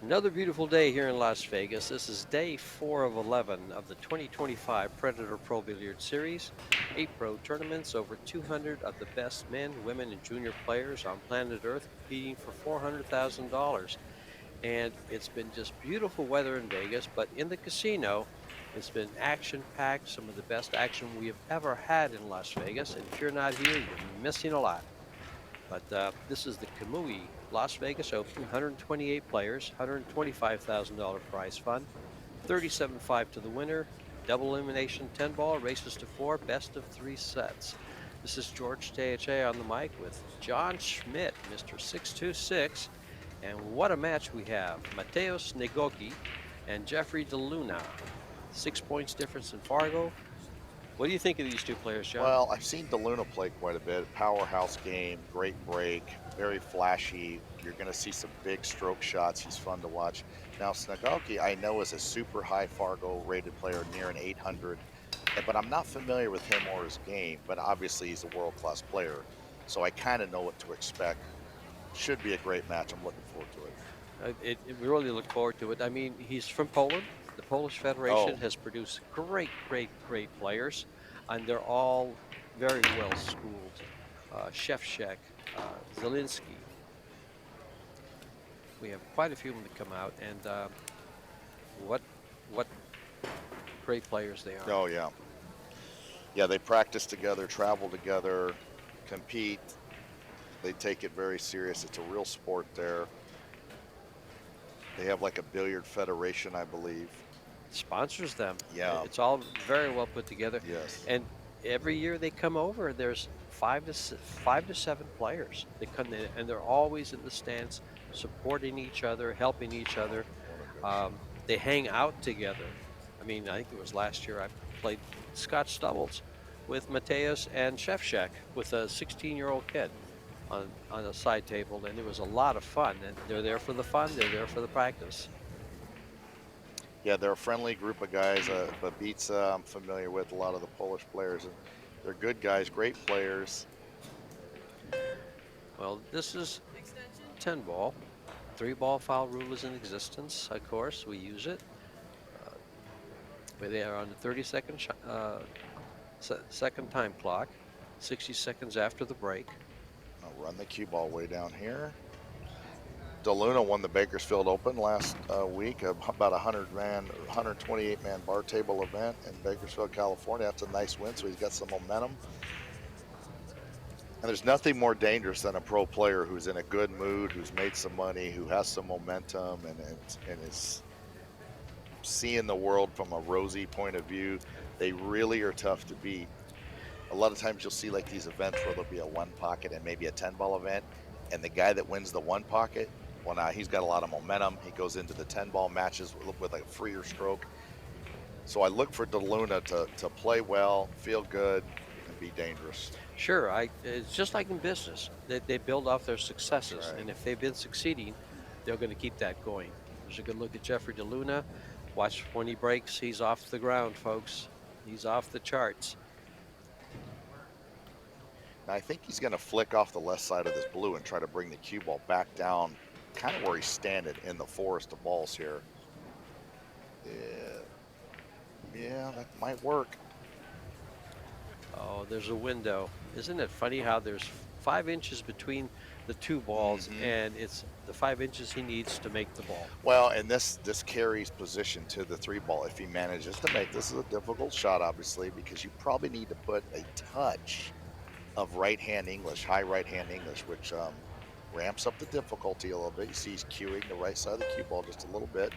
Another beautiful day here in Las Vegas. This is day 4 of 11 of the 2025 Predator Pro Billiard Series. 8 pro tournaments, over 200 of the best men, women, and junior players on planet Earth competing for $400,000. And it's been just beautiful weather in Vegas, but in the casino, it's been action packed, some of the best action we have ever had in Las Vegas. And if you're not here, you're missing a lot. But this is the Kamui Las Vegas Open, 128 players, $125,000 prize fund, 37.5 to the winner, double elimination 10 ball, races to 4, best of 3 sets. This is George Teache on the mic with John Schmidt, Mr. 626. And what a match we have. Matteo SNIEGOCKI and Jeffrey DeLuna. 6 points difference in Fargo. What do you think of these two players, John? Well, I've seen DeLuna play quite a bit. Powerhouse game, great break, very flashy. You're going to see some big stroke shots. He's fun to watch. Now, SNIEGOCKI, I know, is a super high Fargo rated player, near an 800, but I'm not familiar with him or his game. But obviously, he's a world class player, so I kind of know what to expect. Should be a great match. I'm looking forward to it. We really look forward to it. I mean, he's from Poland. The Polish Federation Oh, has produced great players, and they're all very well schooled. Shevchek, Zielinski. We have quite a few of them that come out, and what what great players they are. oh yeah, yeah. They practice together, travel together, compete. They take it very serious. It's a real sport there. They have like a billiard federation, I believe. Sponsors them. Yeah. It's all very well put together, Yes. and every year they come over. There's 5 to 7 players that come in, and they're always in the stands, supporting each other, helping each other. What a good Um, they hang out together. I mean, I think it was last year I played Scotch doubles with Mateus and Shevchek with a 16-year-old kid on a side table, and it was a lot of fun. And they're there for the fun. They're there for the practice. Yeah, they're a friendly group of guys. Babica, I'm familiar with a lot of the Polish players, and they're good guys, great players. Well, this is 10 ball. 3-ball foul rule is in existence. Of course, we use it. Uh, they are on the 30-second second time clock, 60 seconds after the break. I'll run the cue ball way down here. DeLuna won the Bakersfield Open last week, about 128-man bar table event in Bakersfield, California. That's a nice win, so he's got some momentum. And there's nothing more dangerous than a pro player who's in a good mood, who's made some money, who has some momentum, and is seeing the world from a rosy point of view. They really are tough to beat. A lot of times you'll see like these events where there'll be a 1 pocket and maybe a 10-ball event, and the guy that wins the 1 pocket, well, now he's got a lot of momentum. He goes into the 10-ball matches with a freer stroke. So I look for DeLuna to play well, feel good, and be dangerous. Sure, it's just like in business. They build off their successes, Right. and if they've been succeeding, they're going to keep that going. There's a good look at Jeffrey DeLuna. Watch when he breaks, he's off the ground, folks. He's off the charts. Now I think he's going to flick off the left side of this blue and try to bring the cue ball back down, kind of where he's standing in the forest of balls here. Yeah, that might work. Oh, there's a window. Isn't it funny how there's 5 inches between the two balls, and it's the 5 inches he needs to make the ball. Well, and this carries position to the 3-ball if he manages to make. This is a difficult shot, obviously, because you probably need to put a touch of right-hand English, high right-hand English, which ramps up the difficulty a little bit. You see he's cueing the right side of the cue ball just a little bit.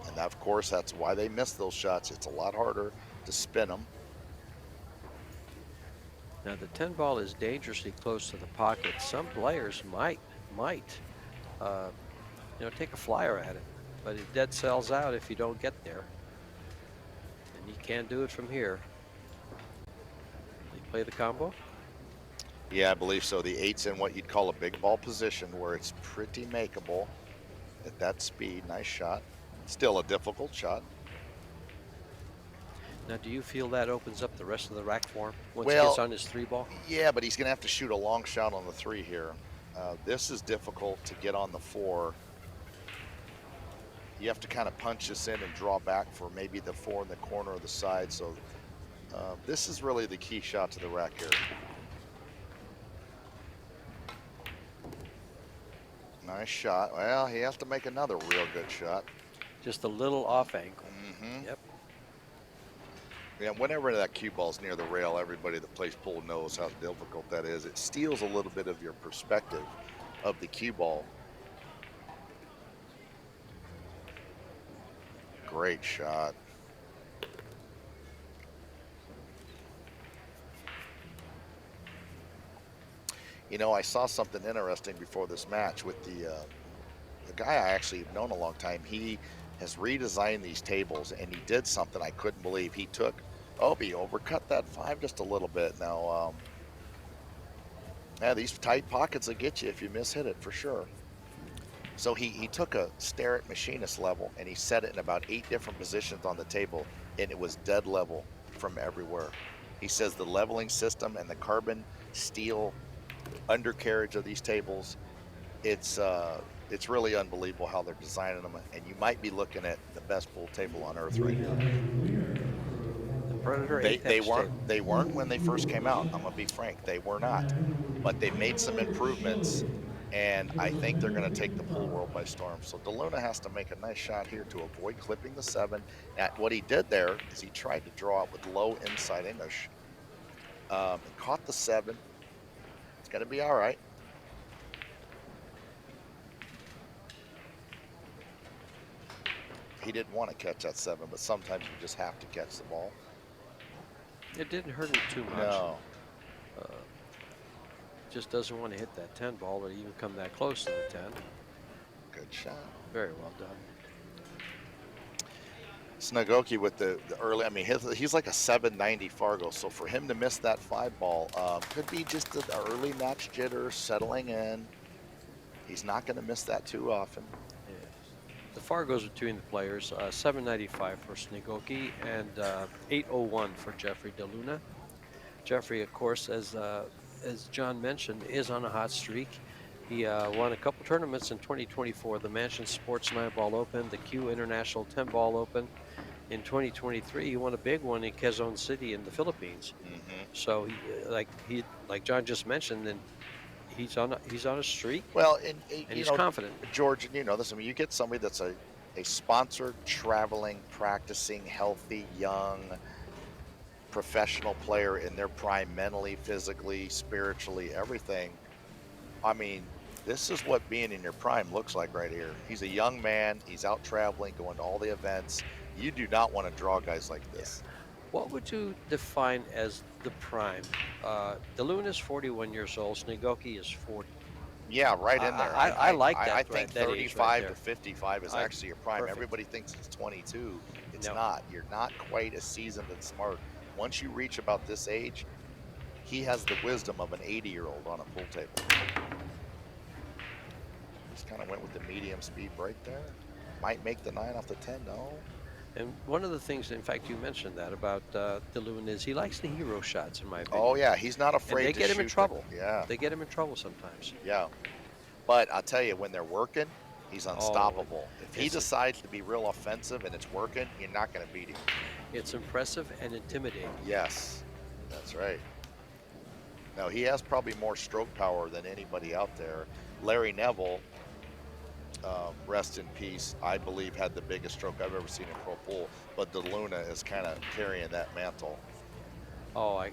And of course, that's why they miss those shots. It's a lot harder to spin them. Now the 10 ball is dangerously close to the pocket. Some players might take a flyer at it, but it dead sells out if you don't get there. And you can't do it from here. They play the combo. Yeah, I believe so. The 8's in what you'd call a big ball position, where it's pretty makeable at that speed. Nice shot. Still a difficult shot. Now, do you feel that opens up the rest of the rack for him once Well, he gets on his 3-ball? Yeah, but he's going to have to shoot a long shot on the 3 here. This is difficult to get on the 4 you have to kind of punch this in and draw back for maybe the 4 in the corner or the side. So this is really the key shot to the rack here. Nice shot. Well, he has to make another real good shot. Just a little off angle. Mm-hmm. Yep. Yeah, whenever that cue ball's near the rail, everybody that plays pool knows how difficult that is. It steals a little bit of your perspective of the cue ball. Great shot. You know, I saw something interesting before this match with the guy I actually have known a long time. He has redesigned these tables, and he did something I couldn't believe. He took, he overcut that 5 just a little bit. Now, yeah, these tight pockets will get you if you miss hit it for sure. So he took a stare at machinist level, and he set it in about 8 different positions on the table, and it was dead level from everywhere. He says the leveling system and the carbon steel undercarriage of these tables, it's really unbelievable how they're designing them, and you might be looking at the best pool table on earth right now. The Predator They Apex table. they weren't when they first came out. I'm gonna be frank, they were not, but they made some improvements, and I think they're going to take the pool world by storm. So DeLuna has to make a nice shot here to avoid clipping the 7. What he did there is he tried to draw it with low inside English. He caught the 7. It's going to be all right. He didn't want to catch that 7, but sometimes you just have to catch the ball. It didn't hurt him too much. No. Just doesn't want to hit that 10 ball or even come that close to the 10. Good shot. Very well done. SNIEGOCKI with the early, I mean, he's like a 790 Fargo, so for him to miss that 5 ball could be just the early match jitter settling in. He's not going to miss that too often. Yes. The Fargo's between the players, 795 for SNIEGOCKI and 801 for Jeffrey DeLuna. Jeffrey, of course, as John mentioned, is on a hot streak. He won a couple tournaments in 2024, the Mansion Sports 9-Ball Open, the Q International 10-Ball Open. In 2023, he won a big one in Quezon City in the Philippines. Mm-hmm. So, like John just mentioned, and he's on a streak. Well, and he's confident. George, and you know this. I mean, you get somebody that's a sponsored, traveling, practicing, healthy, young, professional player in their prime, mentally, physically, spiritually, everything. I mean, this is what being in your prime looks like right here. He's a young man. He's out traveling, going to all the events. You do not want to draw guys like this. What would you define as the prime? DeLuna is 41 years old. SNIEGOCKI is 40. Yeah, right in there. I like that. I think that 35 right to 55 is actually your prime. Perfect. Everybody thinks it's 22. It's No. not. You're not quite as seasoned and smart. Once you reach about this age, he has the wisdom of an 80-year-old on a pool table. Just kind of went with the medium speed break there. Might make the 9 off the 10, no. And one of the things, in fact, you mentioned that about DeLuna is he likes the hero shots, in my opinion. Oh, yeah, he's not afraid to and they get him in trouble. Yeah. They get him in trouble sometimes. Yeah. But I'll tell you, when they're working, he's unstoppable. If he it's decides to be real offensive and it's working, you're not going to beat him. It's impressive and intimidating. Yes, that's right. Now, he has probably more stroke power than anybody out there. Larry Neville, rest in peace, I believe had the biggest stroke I've ever seen in pro pool, but DeLuna is kind of carrying that mantle. Oh, I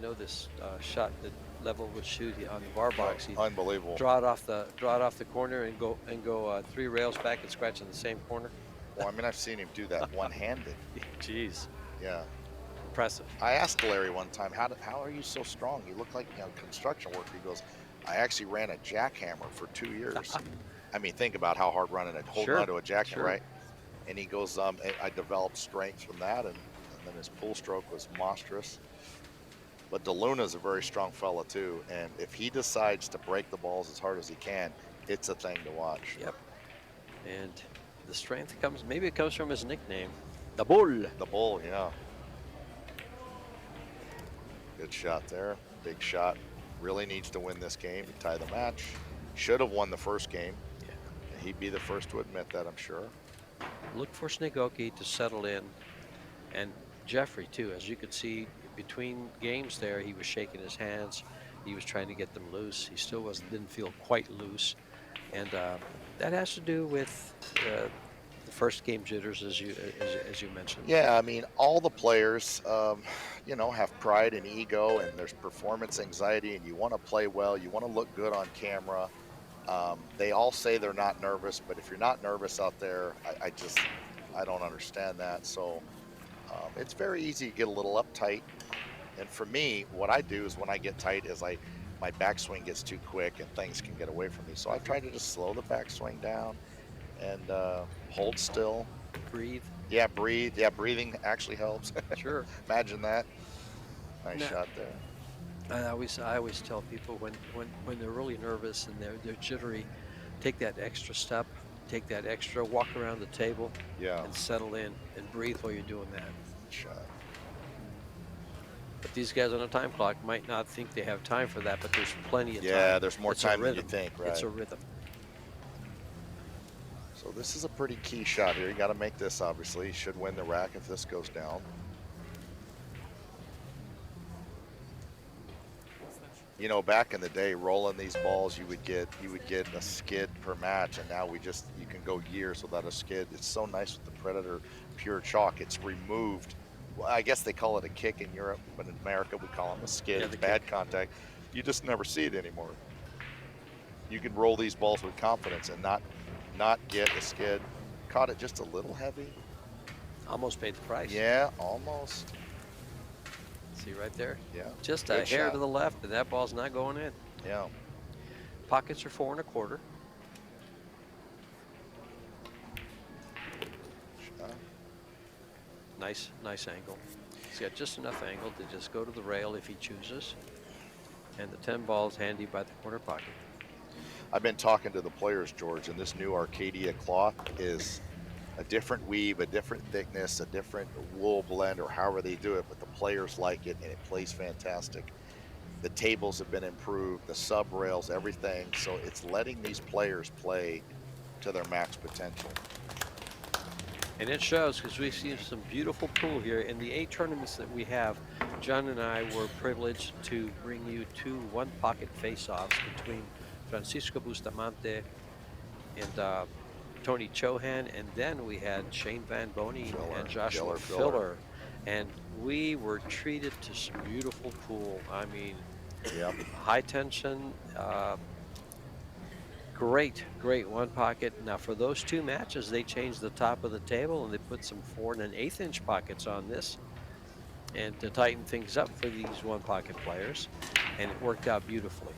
know this shot that Level would shoot on the bar box. He'd Unbelievable. draw it off the corner and go 3 rails back and scratch in the same corner. Well, I mean, I've seen him do that one-handed. Jeez. Yeah. Impressive. I asked Larry one time, how are you so strong? You look like, construction worker. He goes, I actually ran a jackhammer for 2 years. I mean, think about how hard holding onto a jackhammer, right? And he goes, I developed strength from that, and then his pull stroke was monstrous. But DeLuna's a very strong fella too, and if he decides to break the balls as hard as he can, it's a thing to watch. Yep. And the strength maybe it comes from his nickname, the Bull. The Bull, yeah. Good shot there. Big shot. Really needs to win this game to tie the match. Should have won the first game. Yeah. He'd be the first to admit that, I'm sure. Look for SNIEGOKKI to settle in, and Jeffrey too. As you could see between games there, he was shaking his hands. He was trying to get them loose. He still was didn't feel quite loose, and that has to do with the first game jitters, as you mentioned. Yeah, I mean, all the players, you know, have pride and ego, and there's performance anxiety, and you want to play well, you want to look good on camera. They all say they're not nervous, but if you're not nervous out there, I don't understand that. So it's very easy to get a little uptight. And for me, what I do is when I get tight, is my backswing gets too quick and things can get away from me. So I try to just slow the backswing down and hold still. Breathe. Yeah, breathe. Yeah, breathing actually helps. Sure. Imagine that. Nice Now, shot there. I always tell people when they're really nervous and they're jittery, take that extra step, take that extra walk around the table, Yeah, and settle in and breathe while you're doing that. good shot. But these guys on a time clock might not think they have time for that, but there's plenty of Yeah, time. there's more It's a time than you rhythm. think, It's right? a rhythm. So this is a pretty key shot here. You got to make this, obviously. You should win the rack if this goes down. You know, back in the day, rolling these balls, you would get a skid per match, and now you can go years without a skid. It's so nice with the Predator Pure Chalk. It's removed. Well, I guess they call it a kick in Europe, but in America we call them a skid. Yeah, It's the bad kick. contact. You just never see it anymore. You can roll these balls with confidence and not get a skid. Caught it just a little heavy. Almost paid the price. Yeah, almost. See right there? Yeah, Just a good hair to shot. the left, and that ball's not going in. Yeah. Pockets are 4 1/4. Shot. Nice angle. He's got just enough angle to just go to the rail if he chooses. And the 10 ball's handy by the corner pocket. I've been talking to the players, George, and this new Arcadia cloth is a different weave, a different thickness, a different wool blend, or however they do it, but the players like it and it plays fantastic. The tables have been improved, the sub rails, everything. So it's letting these players play to their max potential. And it shows because we've seen some beautiful pool here. In the 8 tournaments that we have, John and I were privileged to bring you 2 one-pocket face-offs between Francisco Bustamante and Tony Chohan. And then we had Shane Van Boney and Joshua Filler. And we were treated to some beautiful pool. I mean, Yep. high tension, great one pocket. Now for those 2 matches, they changed the top of the table and they put some 4 1/8 inch pockets on this, and to tighten things up for these one pocket players, and it worked out beautifully.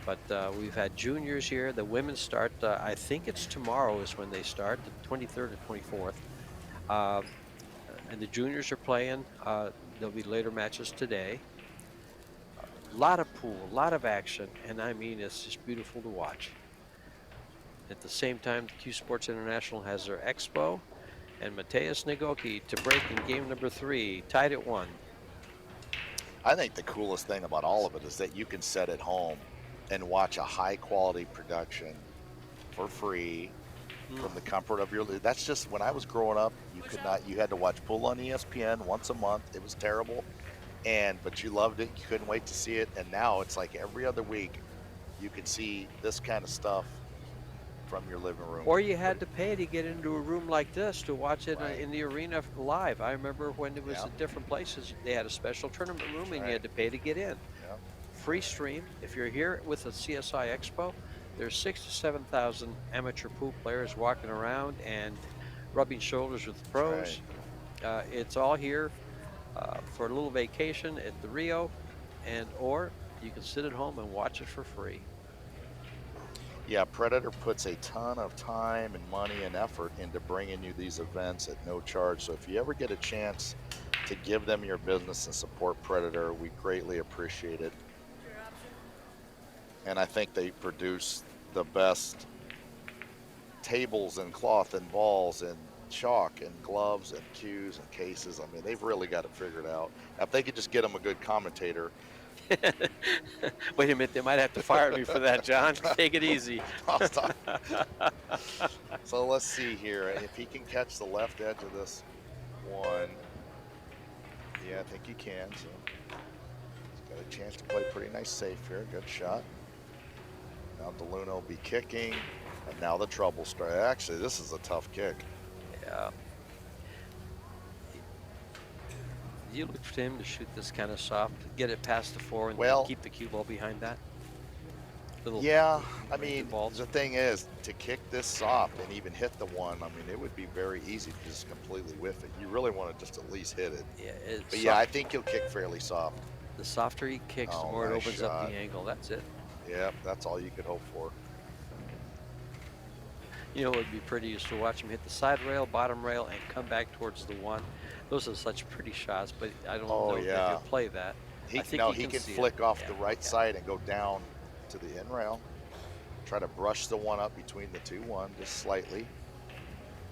But we've had juniors here. The women start. I think it's tomorrow is when they start, the 23rd or 24th. Uh, and the juniors are playing. There'll be later matches today. A lot of pool, a lot of action, and I mean it's just beautiful to watch. At the same time, Q Sports International has their expo, and Mateusz SNIEGOCKI to break in game number 3, tied at 1. I think the coolest thing about all of it is that you can sit at home and watch a high quality production for free from the comfort of your. That's just when I was growing up, you could not. You had to watch pool on ESPN once a month. It was terrible, but you loved it. You couldn't wait to see it. And now it's like every other week, you can see this kind of stuff from your living room. Or you had to pay to get into a room like this to watch it Right. in the arena live. I remember when it was Yeah. at different places, they had a special tournament room and you Right. had to pay to get in. Yeah. Free stream. If you're here with the CSI Expo, there's 6 to 7,000 amateur pool players walking around and rubbing shoulders with the pros. It's all here for a little vacation at the Rio, or you can sit at home and watch it for free. Yeah, Predator puts a ton of time and money and effort into bringing you these events at no charge. So if you ever get a chance to give them your business and support Predator, we greatly appreciate it. And I think they produce the best tables and cloth and balls and chalk and gloves and cues and cases. I mean, they've really got it figured out. Now, if they could just get them a good commentator, Wait a minute, they might have to fire me for that, John. Take it easy. I'll stop. So let's see here. If he can catch the left edge of this one, yeah, I think he can. So he's got a chance to play pretty nice safe here. Good shot. Now DeLuna will be kicking, and now the trouble strike. Actually, this is a tough kick. Yeah. You look for him to shoot this kind of soft, get it past the 4, and Well, then keep the cue ball behind that. Yeah, I little mean, balls. the thing is, to kick this soft and even hit the one, I mean, it would be very easy to just completely whiff it. You really want to just at least hit it. Yeah, But yeah, I think he'll kick fairly soft. the softer he kicks, the Oh, more it nice opens up shot. the angle. That's it. Yep, that's all you could hope for. You know, it would be pretty is to watch him hit the side rail, bottom rail, and come back towards the 1. Those are such pretty shots, but I don't know if yeah. he'll play that. He, I think no, he he can see flick it. off Yeah, the right side and go down to the in rail. Try to brush the one up between the 2-1 just slightly.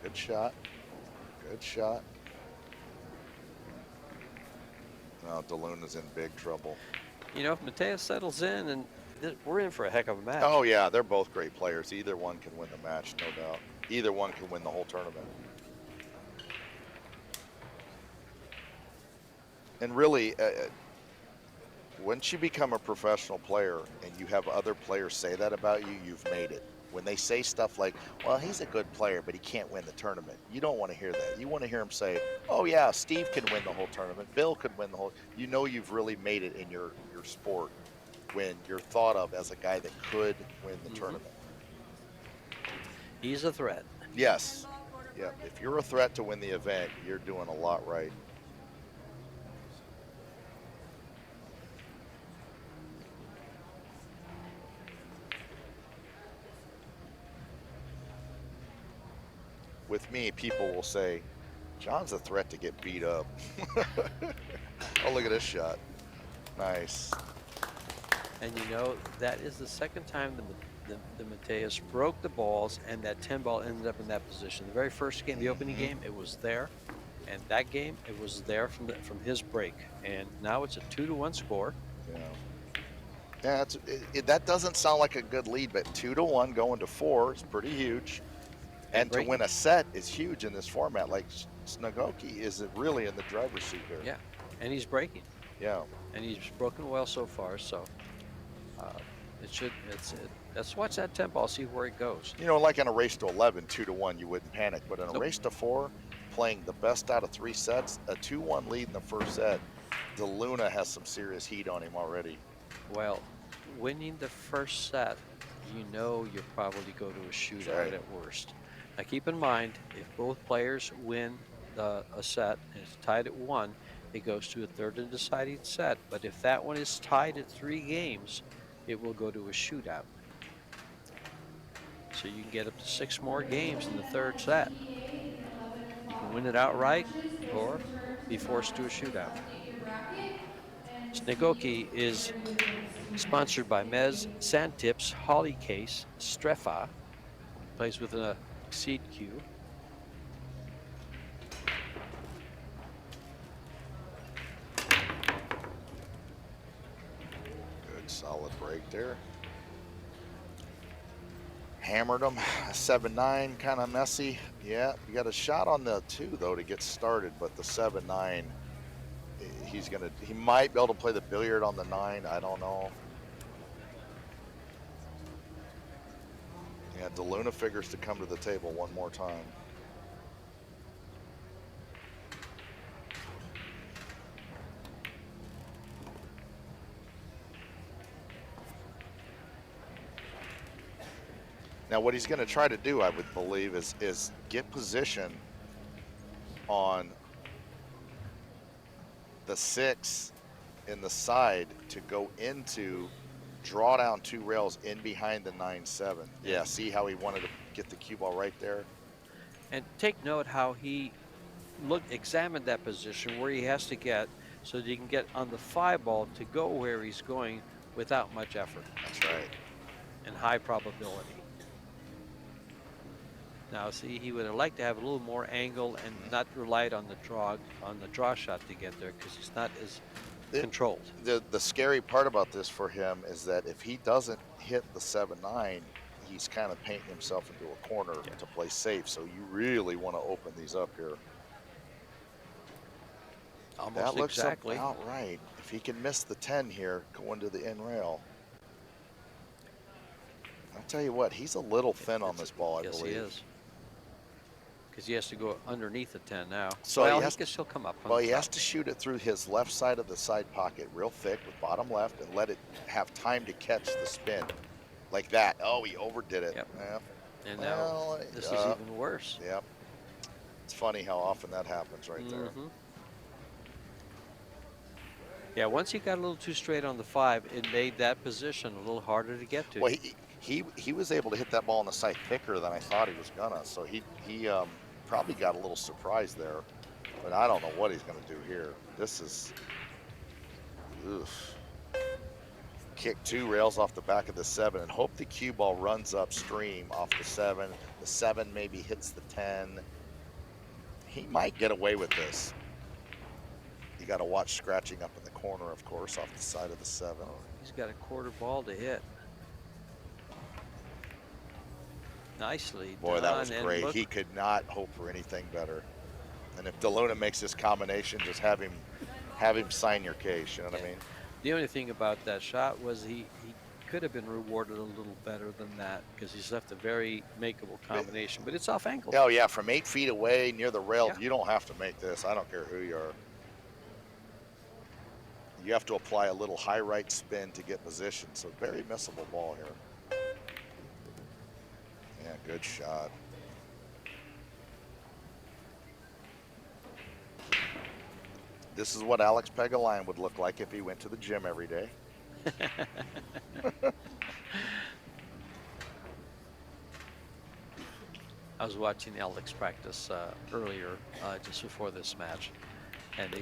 Good shot. Good shot. Now DeLuna's in big trouble. You know, if Mateus settles in, and we're in for a heck of a match. Oh yeah, they're both great players. Either one can win the match, no doubt. Either one can win the whole tournament. And really, once you become a professional player and you have other players say that about you, you've made it. When they say stuff like, well, he's a good player, but he can't win the tournament, you don't want to hear that. You want to hear him say, oh yeah, Steve can win the whole tournament, Bill could win the whole. You know you've really made it in your sport when you're thought of as a guy that could win the tournament. He's a threat. Yes. Yeah. If you're a threat to win the event, you're doing a lot right. With me, people will say, John's a threat to get beat up. Oh, look at this shot. Nice. And you know, that is the second time the Mateus broke the balls and that 10 ball ended up in that position. The very first game, the opening game, it was there. And that game, it was there from his break. And now it's a 2-1 score. Yeah. Yeah, that doesn't sound like a good lead, but 2-1 going to 4 is pretty huge. And to win a set is huge in this format. Like SNIEGOCKI is really in the driver's seat here. Yeah, and he's breaking. Yeah. And he's broken well so far, so let's watch that 10 ball, see where it goes. You know, like in a race to 11, 2-1, you wouldn't panic. But in a race to 4, playing the best out of 3 sets, a 2-1 lead in the first set, DeLuna has some serious heat on him already. Well, winning the first set, you know you'll probably go to a shootout at worst. Now keep in mind, if both players win a set and it's tied at 1, it goes to a third and deciding set. But if that one is tied at 3 games, it will go to a shootout. So you can get up to 6 more games in the third set. You can win it outright or be forced to a shootout. SNIEGOCKI is sponsored by Mez, Sandtips, Holly Case, Strefa. Plays with an Exceed cue. Good solid break there. Hammered him. 7-9, kind of messy. Yeah, you got a shot on the 2 though to get started, but the 7-9, he might be able to play the billiard on the 9. I don't know. Yeah, DeLuna figures to come to the table one more time. Now, what he's going to try to do, I would believe, is get position on the 6 in the side to go into, draw down 2 rails in behind the 9-7. Yeah, see how he wanted to get the cue ball right there? And take note how he examined that position where he has to get so that he can get on the 5 ball to go where he's going without much effort. That's right. And high probability. Now, see, he would have liked to have a little more angle and not relied on the draw shot to get there because he's not as It, controlled. the scary part about this for him is that if he doesn't hit the 7-9, he's kind of painting himself into a corner Yeah. to play safe. So you really want to open these up here. That Almost looks exactly. about right. If he can miss the 10 here, going to the in rail. I tell you what, he's a little thin on this ball, I Yes, he believe. is. Because he has to go underneath the 10 now. So Well, he can still come up from well, the he top. has to shoot it through his left side of the side pocket real thick with bottom left and let it have time to catch the spin like that. Oh, he overdid it. Yep. Yeah. And now Well, this is even worse. yep. It's funny how often that happens right there. Yeah, once he got a little too straight on the 5, it made that position a little harder to get to. Well, he was able to hit that ball on the side thicker than I thought he was gonna. So he probably got a little surprised there, but I don't know what he's gonna do here. This is, oof. Kick 2 rails off the back of the 7 and hope the cue ball runs upstream off the 7. The 7 maybe hits the 10. He might get away with this. You got to watch scratching up in the corner, of course, off the side of the 7. Oh, he's got a quarter ball to hit. Nicely Boy, done. that was And great. look, He could not hope for anything better. And if DeLuna makes this combination, just have him sign your case. You know what I mean? the only thing about that shot was he could have been rewarded a little better than that because he's left a very makeable combination, but it's off angle. Oh yeah, from 8 feet away near the rail, Yeah. you don't have to make this. I don't care who you are. You have to apply a little high right spin to get position. So very missable ball here. Yeah, good shot. This is what Alex Pegulayan would look like if he went to the gym every day. I was watching Alex practice earlier, just before this match, and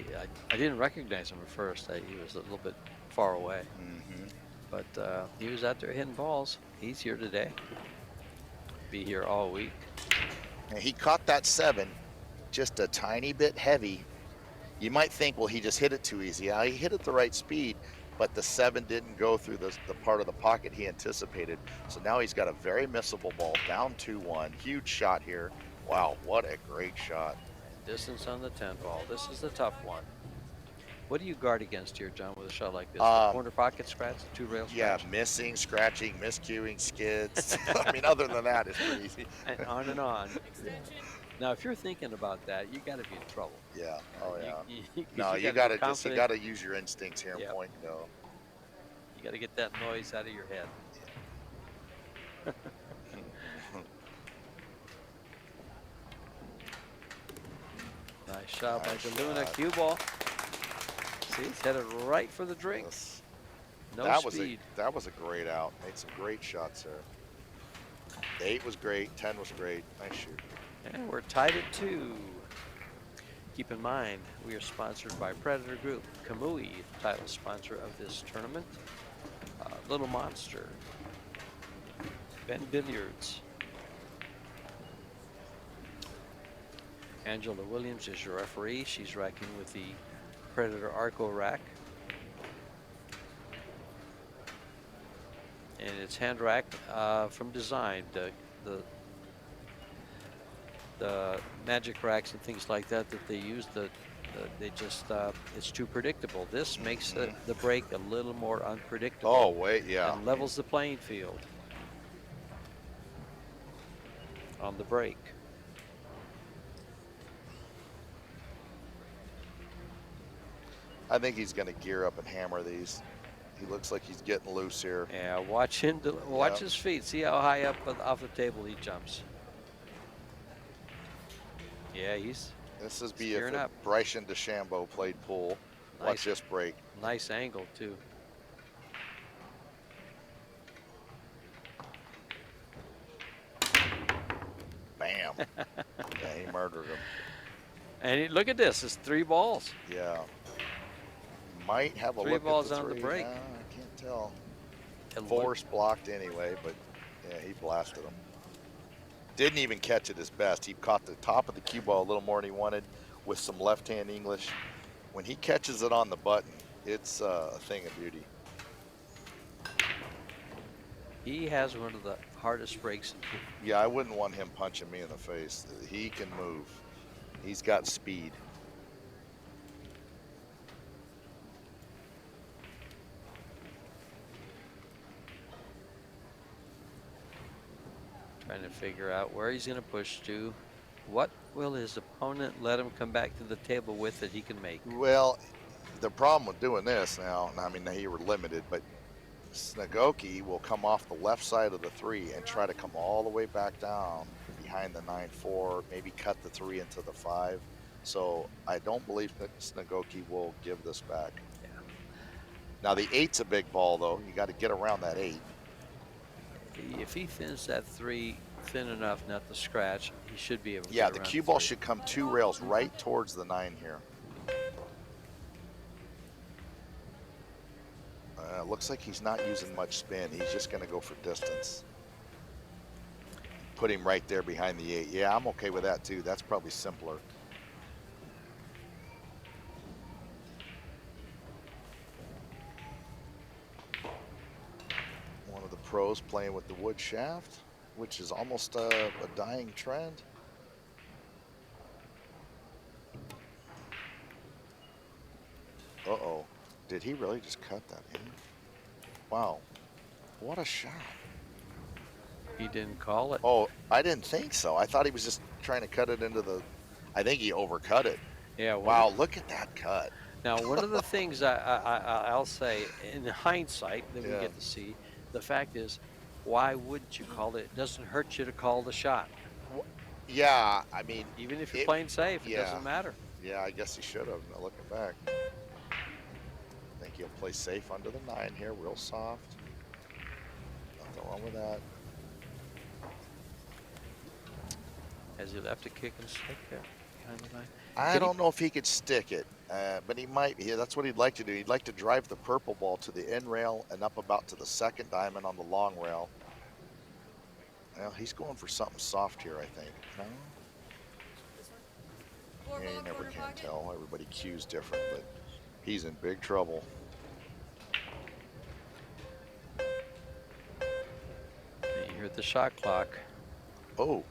I didn't recognize him at first. He was a little bit far away, but he was out there hitting balls. He's here today. Be here all week. And he caught that 7 just a tiny bit heavy. You might think, well, he just hit it too easy. Yeah, he hit it the right speed, but the 7 didn't go through the part of the pocket he anticipated. So now he's got a very missable ball, down 2-1. Huge shot here. Wow, what a great shot. Distance on the 10 ball. This is the tough one. What do you guard against here, John, with a shot like this? The corner pocket scratch, the 2 rail scratch? Yeah, missing, scratching, miscuing, skids. I mean, other than that, it's pretty easy. And on and on. Now, if you're thinking about that, you got to be in trouble. Yeah. Oh yeah. No, you got to use your instincts here and point and go. You got to get that noise out of your head. Nice shot by DeLuna. Cue ball. See, it's headed right for the drink. No speed. That was a great out. Made some great shots there. The 8 was great. 10 was great. Nice shoot. And we're tied at 2. Keep in mind, we are sponsored by Predator Group, Kamui, title sponsor of this tournament, Little Monster, Ben Billiards. Angela Williams is your referee. She's racking with the Predator Aerorack. And it's hand rack from Design. The magic racks and things like that they use, it's too predictable. This makes the break a little more unpredictable. Oh, wait, yeah. And levels the playing field on the break. I think he's going to gear up and hammer these. He looks like he's getting loose here. Yeah, watch his feet. See how high up off the table he jumps. Yeah, This is if Bryson DeChambeau played pool. Watch this break. Nice angle too. Bam. Yeah, he murdered him. And look at this. It's 3 balls. Yeah. Might have a 3 look balls at the on the break. I can't tell. And Force blocked anyway, but yeah, he blasted him. Didn't even catch it his best. He caught the top of the cue ball a little more than he wanted with some left-hand English. When he catches it on the button, It's a thing of beauty. He has one of the hardest breaks in pool. Yeah, I wouldn't want him punching me in the face. He can move. He's got speed. Trying to figure out where he's going to push to. What will his opponent let him come back to the table with that he can make? Well, the problem with doing this now, I mean, you were limited, but SNIEGOCKI will come off the left side of the 3 and try to come all the way back down behind the 9-4, maybe cut the 3 into the 5. So I don't believe that SNIEGOCKI will give this back. Yeah. Now the 8's a big ball, though. You got to get around that 8. If he thins that 3 thin enough not to scratch, he should be able to Yeah, get the around cue the ball 3. should come 2 rails right towards the 9 here. Looks like he's not using much spin. He's just going to go for distance. Put him right there behind the 8. Yeah, I'm okay with that too. That's probably simpler. One of the pros playing with the wood shaft, which is almost a dying trend. Uh-oh. Did he really just cut that in? Wow. What a shot. He didn't call it. Oh, I didn't think so. I thought he was just trying to cut it into the... I think he overcut it. Yeah. Wow, look at that cut. Now, one of the things I'll say in hindsight that we Yeah. get to see, the fact is, why wouldn't you call it? It doesn't hurt you to call the shot. Yeah, I mean... Even if you're playing safe, it doesn't matter. Yeah, I guess he should have, now looking back. I think he'll play safe under the 9 here, real soft. Nothing wrong with that. Has he left a kick and stick there behind the 9? I don't know if he could stick it, but he might. Yeah, that's what he'd like to do. He'd like to drive the purple ball to the end rail and up about to the second diamond on the long rail. Well, he's going for something soft here, I think. No? Yeah, you never can tell. Everybody cues different, but he's in big trouble. You hear the shot clock. Oh,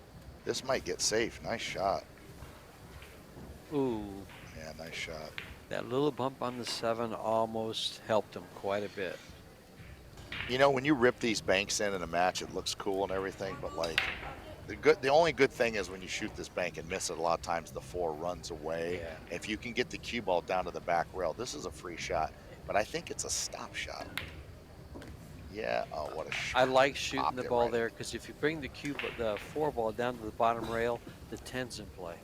this might get safe. Nice shot. Ooh. Yeah, nice shot. That little bump on the 7 almost helped him quite a bit. You know, when you rip these banks in a match, it looks cool and everything, but like the only good thing is when you shoot this bank and miss it, a lot of times the 4 runs away. Yeah. If you can get the cue ball down to the back rail, this is a free shot, but I think it's a stop shot. Yeah, oh, what a shot. I like shooting the ball right there because if you bring the 4 ball down to the bottom rail, the 10's in play.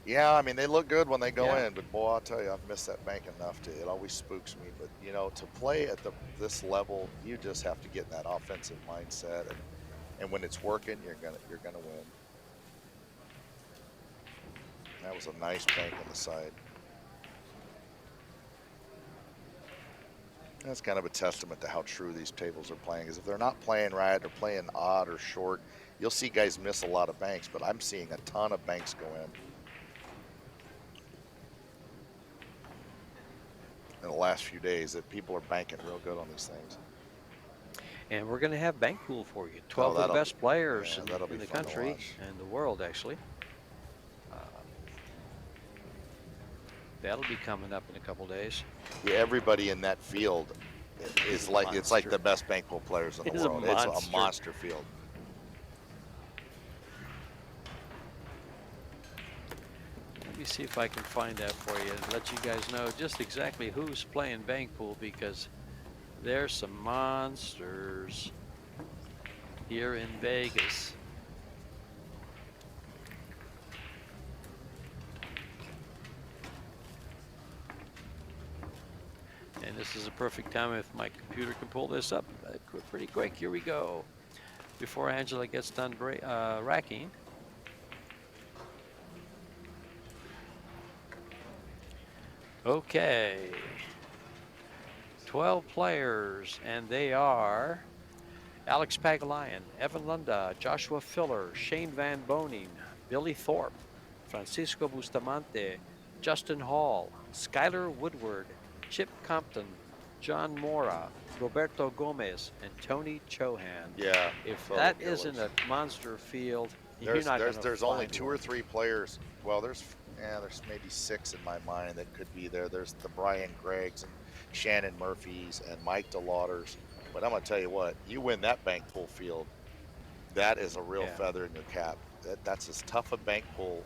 Yeah, I mean, they look good when they go Yeah. in, but boy, I'll tell you, I've missed that bank enough to, it always spooks me. But, you know, to play at this level, you just have to get in that offensive mindset. And when it's working, you're gonna win. That was a nice bank on the side. That's kind of a testament to how true these tables are playing. Because if they're not playing right or playing odd or short, you'll see guys miss a lot of banks. But I'm seeing a ton of banks go in the last few days. That people are banking real good on these things. And we're going to have bank pool for you. 12 of the best players in the country and the world, actually. That'll be coming up in a couple days. Yeah, everybody in that field is like it's like the best bank pool players in the world. It's a monster field. Let me see if I can find that for you and let you guys know just exactly who's playing bank pool, because there's some monsters here in Vegas. And this is a perfect time if my computer can pull this up pretty quick. Here we go. Before Angela gets done racking. Okay. 12 players, and they are Alex Pagalayan, Evan Lunda, Joshua Filler, Shane Van Boning, Billy Thorpe, Francisco Bustamante, Justin Hall, Skylar Woodward, Chip Compton, John Mora, Roberto Gomez, and Tony Chohan. Yeah, If total that isn't killers. a monster field, you're There's not going there's to there's only find 2 or one. 3 players. Well, there's maybe 6 in my mind that could be there. There's the Brian Greggs and Shannon Murphys and Mike DeLauders. But I'm gonna tell you what, you win that bank pull field, that is a real Yeah. feather in your cap. That's as tough a bank pull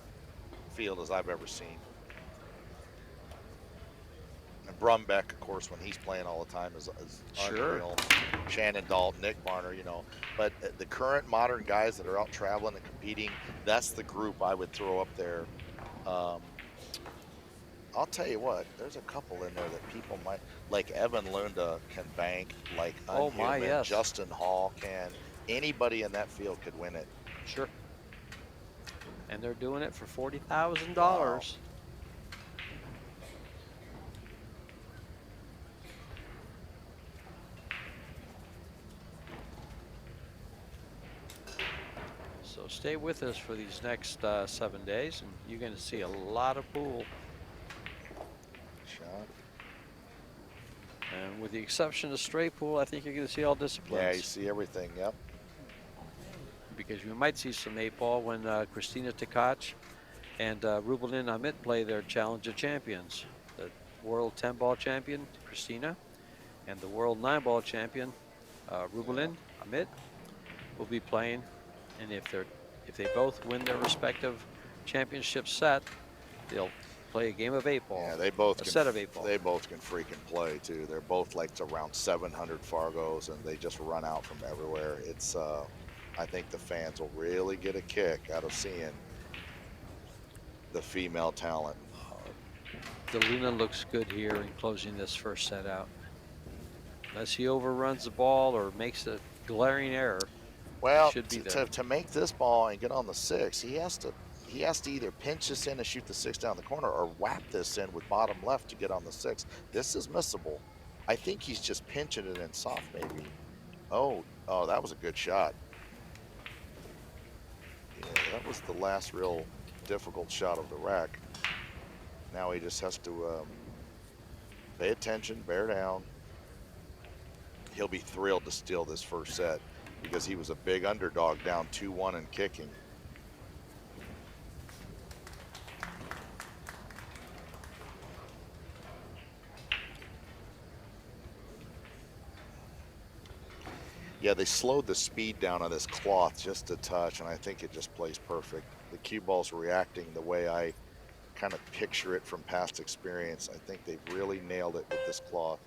field as I've ever seen. And Brumbeck, of course, when he's playing all the time is Sure. unreal. Shannon Dalton, Nick Barner, you know. But the current modern guys that are out traveling and competing, that's the group I would throw up there. Um, I'll tell you what, there's a couple in there that people might like. Evan Lunda can bank like Oh my, unhuman. yes. Justin Hall can. Anybody in that field could win it. Sure. And they're doing it for Wow. $40,000. So stay with us for these next 7 days, and you're going to see a lot of pool. Shot. And with the exception of straight pool, I think you're going to see all disciplines. Yeah, you see everything. Yep. Because you might see some 8-ball when Christina Tkach and Rubelin Amit play their Challenge of Champions. The world 10-ball champion, Christina, and the world 9-ball champion, Rubelin Amit, will be playing. And if they both win their respective championship set, they'll play a game of 8-ball. Yeah, they both a can, set of 8-ball. They both can freaking play too. They're both like around 700 Fargos, and they just run out from everywhere. It's I think the fans will really get a kick out of seeing the female talent. DeLuna looks good here in closing this first set out. Unless he overruns the ball or makes a glaring error, Well, should be there. to make this ball and get on the 6, he has to either pinch this in and shoot the 6 down the corner or whap this in with bottom left to get on the 6. This is missable. I think he's just pinching it in soft maybe. Oh, that was a good shot. Yeah, that was the last real difficult shot of the rack. Now he just has to pay attention, bear down. He'll be thrilled to steal this first set because he was a big underdog down 2-1 and kicking. Yeah, they slowed the speed down on this cloth just a touch, and I think it just plays perfect. The cue ball's reacting the way I kind of picture it from past experience. I think they've really nailed it with this cloth.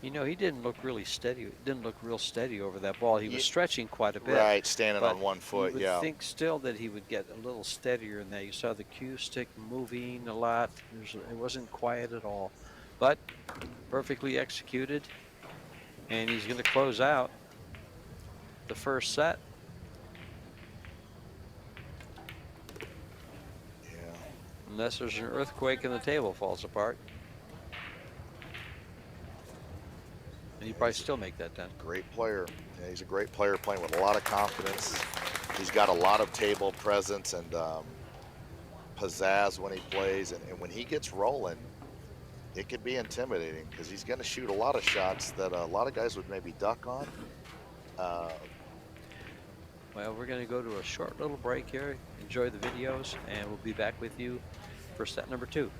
You know, he didn't look really steady. Didn't look real steady over that ball. He was stretching quite a bit. Right, standing but on one foot, you would yeah. think still that he would get a little steadier in that. You saw the cue stick moving a lot. It wasn't quiet at all, but perfectly executed. And he's going to close out the first set. Yeah. Unless there's an earthquake and the table falls apart. And he'd probably still make that 10. Great player. Yeah, he's a great player playing with a lot of confidence. He's got a lot of table presence and pizzazz when he plays. And when he gets rolling, it could be intimidating because he's going to shoot a lot of shots that a lot of guys would maybe duck on. Well, we're going to go to a short little break here. Enjoy the videos, and we'll be back with you for set number 2.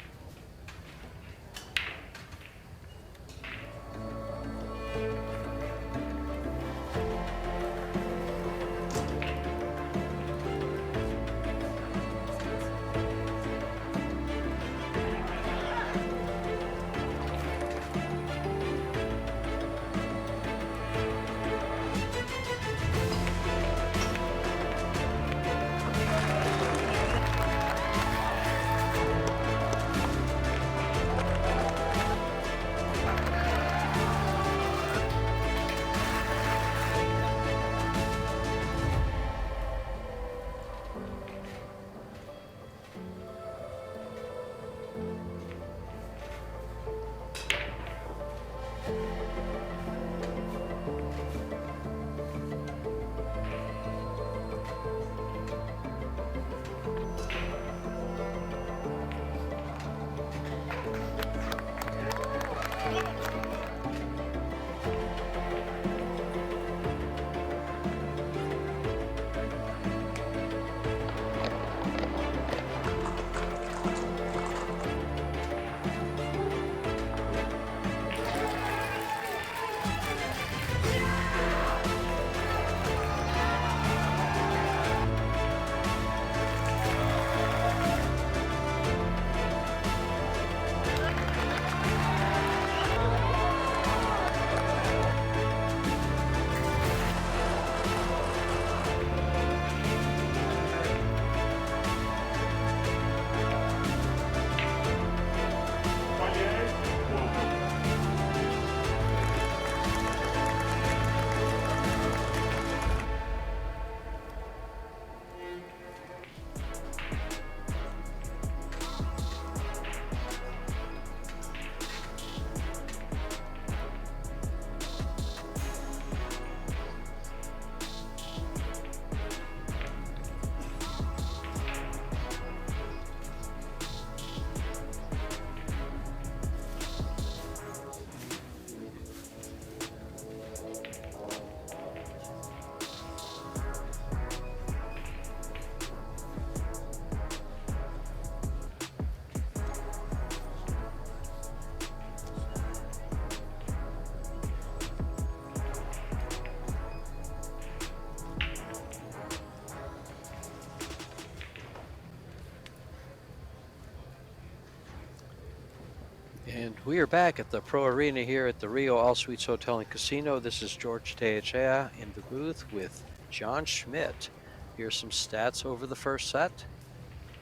And we are back at the Pro Arena here at the Rio All Suites Hotel and Casino. This is George Teachea in the booth with John Schmidt. Here's some stats over the first set.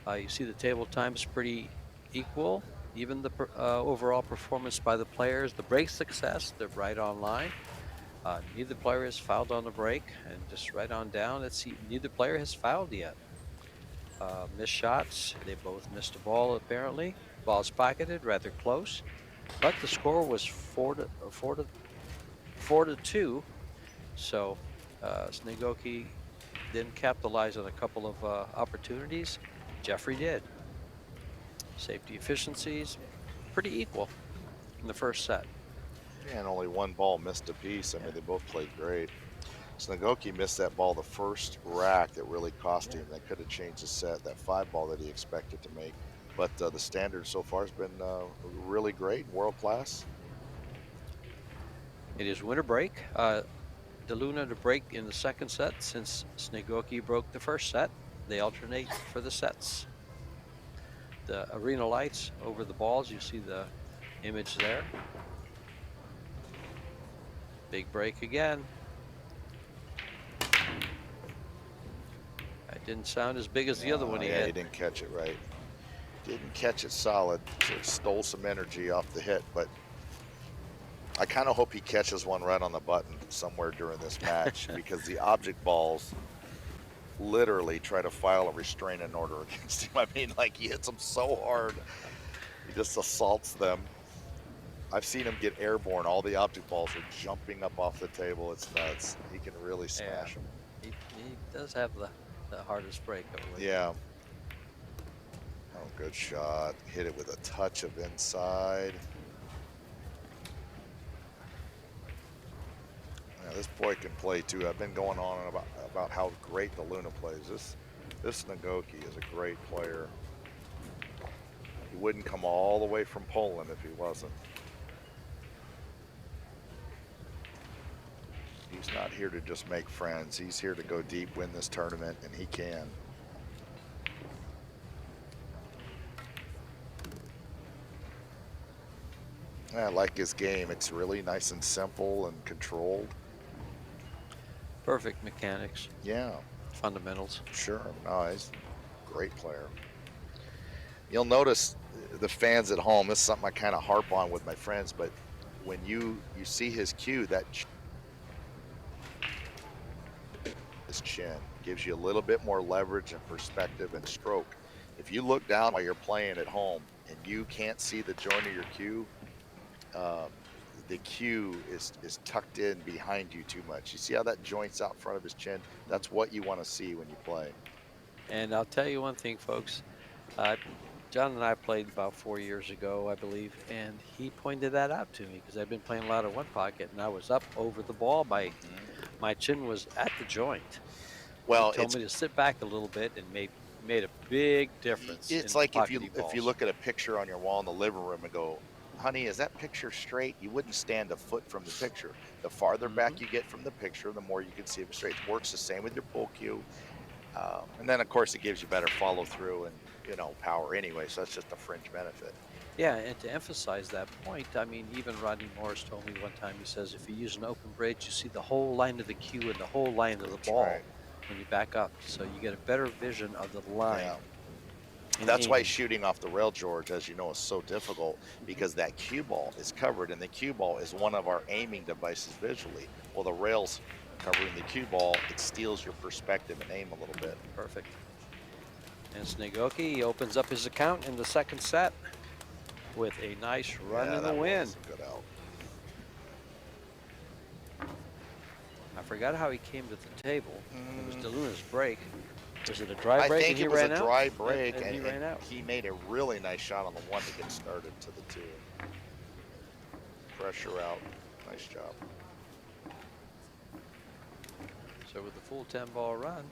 You see the table time is pretty equal. Even the overall performance by the players, the break success, they're right on line. Neither player has fouled on the break, and just right on down, let's see, neither player has fouled yet. Missed shots, they both missed a ball apparently. Ball's pocketed, rather close, but the score was 4-2. So SNIEGOCKI didn't capitalize on a couple of opportunities. Jeffrey did. Safety efficiencies, pretty equal in the first set. Yeah, and only one ball missed a piece. I mean, they both played great. SNIEGOCKI missed that ball the first rack that really cost him. That could have changed the set, that 5 ball that he expected to make. But the standard so far has been really great, world class. It is winter break. DeLuna to break in the second set since SNIEGOCKI broke the first set. They alternate for the sets. The arena lights over the balls, you see the image there. Big break again. It didn't sound as big as the other one he hit. He didn't catch it right. Didn't catch it solid. So it stole some energy off the hit, but I kind of hope he catches one right on the button somewhere during this match because the object balls literally try to file a restraining order against him. I mean, like, he hits them so hard, he just assaults them. I've seen him get airborne. All the object balls are jumping up off the table. It's nuts. He can really smash them. He does have the hardest break, I believe. Yeah. Oh, good shot. Hit it with a touch of inside. Yeah, this boy can play too. I've been going on about how great the Luna plays. This SNIEGOCKI is a great player. He wouldn't come all the way from Poland if he wasn't. He's not here to just make friends. He's here to go deep, win this tournament, and he can. I like his game. It's really nice and simple and controlled. Perfect mechanics. Yeah. Fundamentals. Sure. No, he's a great player. You'll notice the fans at home, this is something I kind of harp on with my friends, but when you see his cue, his chin gives you a little bit more leverage and perspective and stroke. If you look down while you're playing at home and you can't see the joint of your cue, the cue is tucked in behind you too much. You see how that joint's out front of his chin? That's what you want to see when you play. And I'll tell you one thing, folks. John and I played about 4 years ago, I believe, and he pointed that out to me because I've been playing a lot of one pocket, and I was up over the ball. My chin was at the joint. Well, he told me to sit back a little bit, and made a big difference. It's like if you look at a picture on your wall in the living room and go, honey, is that picture straight? You wouldn't stand a foot from the picture. The farther back you get from the picture, the more you can see it straight. It works the same with your pull cue. And then, of course, it gives you better follow through and, power anyway. So that's just a fringe benefit. Yeah, and to emphasize that point, I mean, even Rodney Morris told me one time, he says, if you use an open bridge, you see the whole line of the cue and the whole line of the ball when you back up. So you get a better vision of the line. Yeah. That's why shooting off the rail, George, as you know, is so difficult because that cue ball is covered, and the cue ball is one of our aiming devices visually. Well, the rail's covering the cue ball. It steals your perspective and aim a little bit. Perfect. And SNIEGOCKI opens up his account in the second set with a nice run in the win. Good out. I forgot how he came to the table. It was DeLuna's break. Was it a dry break? I think it was a dry break, and he ran out. He made a really nice shot on the one to get started to the two. Pressure out. Nice job. So with the full 10-ball run,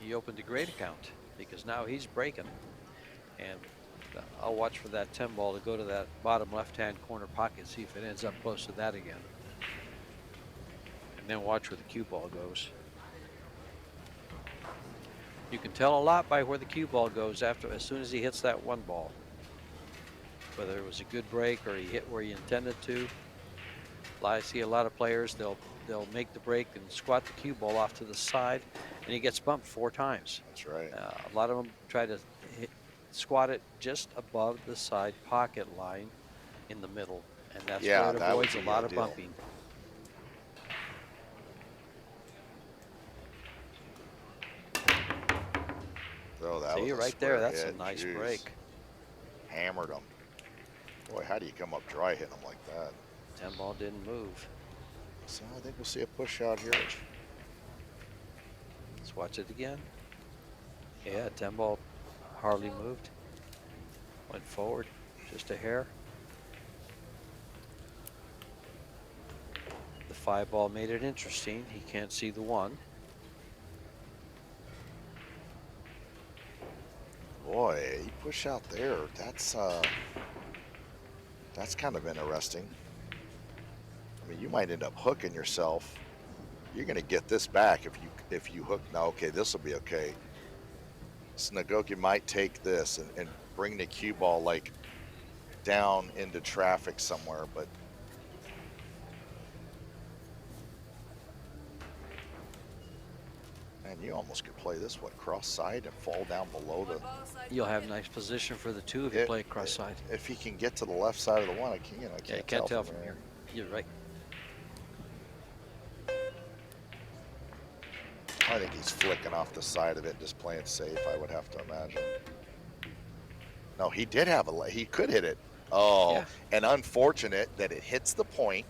he opened a great account because now he's breaking. And I'll watch for that 10-ball to go to that bottom left-hand corner pocket, see if it ends up close to that again. And then watch where the cue ball goes. You can tell a lot by where the cue ball goes as soon as he hits that one ball. whether it was a good break or he hit where he intended to. I see a lot of players, they'll make the break and squat the cue ball off to the side, and he gets bumped 4 times. That's right. A lot of them try to squat it just above the side pocket line in the middle, and that's where Yeah, it that would avoids a be lot of ideal. bumping. Oh, that See, was a right there, square that's a hit. nice Jeez. break. Hammered him. Boy, how do you come up dry hitting him like that? 10 ball didn't move. So I think we'll see a push shot here. Let's watch it again. Yeah, 10 ball hardly moved. Went forward just a hair. The 5 ball made it interesting. He can't see the 1. Boy, he push out there. That's kind of interesting. I mean, you might end up hooking yourself. You're gonna get this back if you hook. Now, okay, this will be okay. SNIEGOCKI might take this and bring the cue ball like down into traffic somewhere, but man, you almost could play this cross side and fall down below the. You'll have nice position for the 2 if you play it cross side. If he can get to the left side of the 1, I can't tell from here. You're right. I think he's flicking off the side of it, just playing safe, I would have to imagine. No, he did have he could hit it. Oh, Yeah. and unfortunate that it hits the point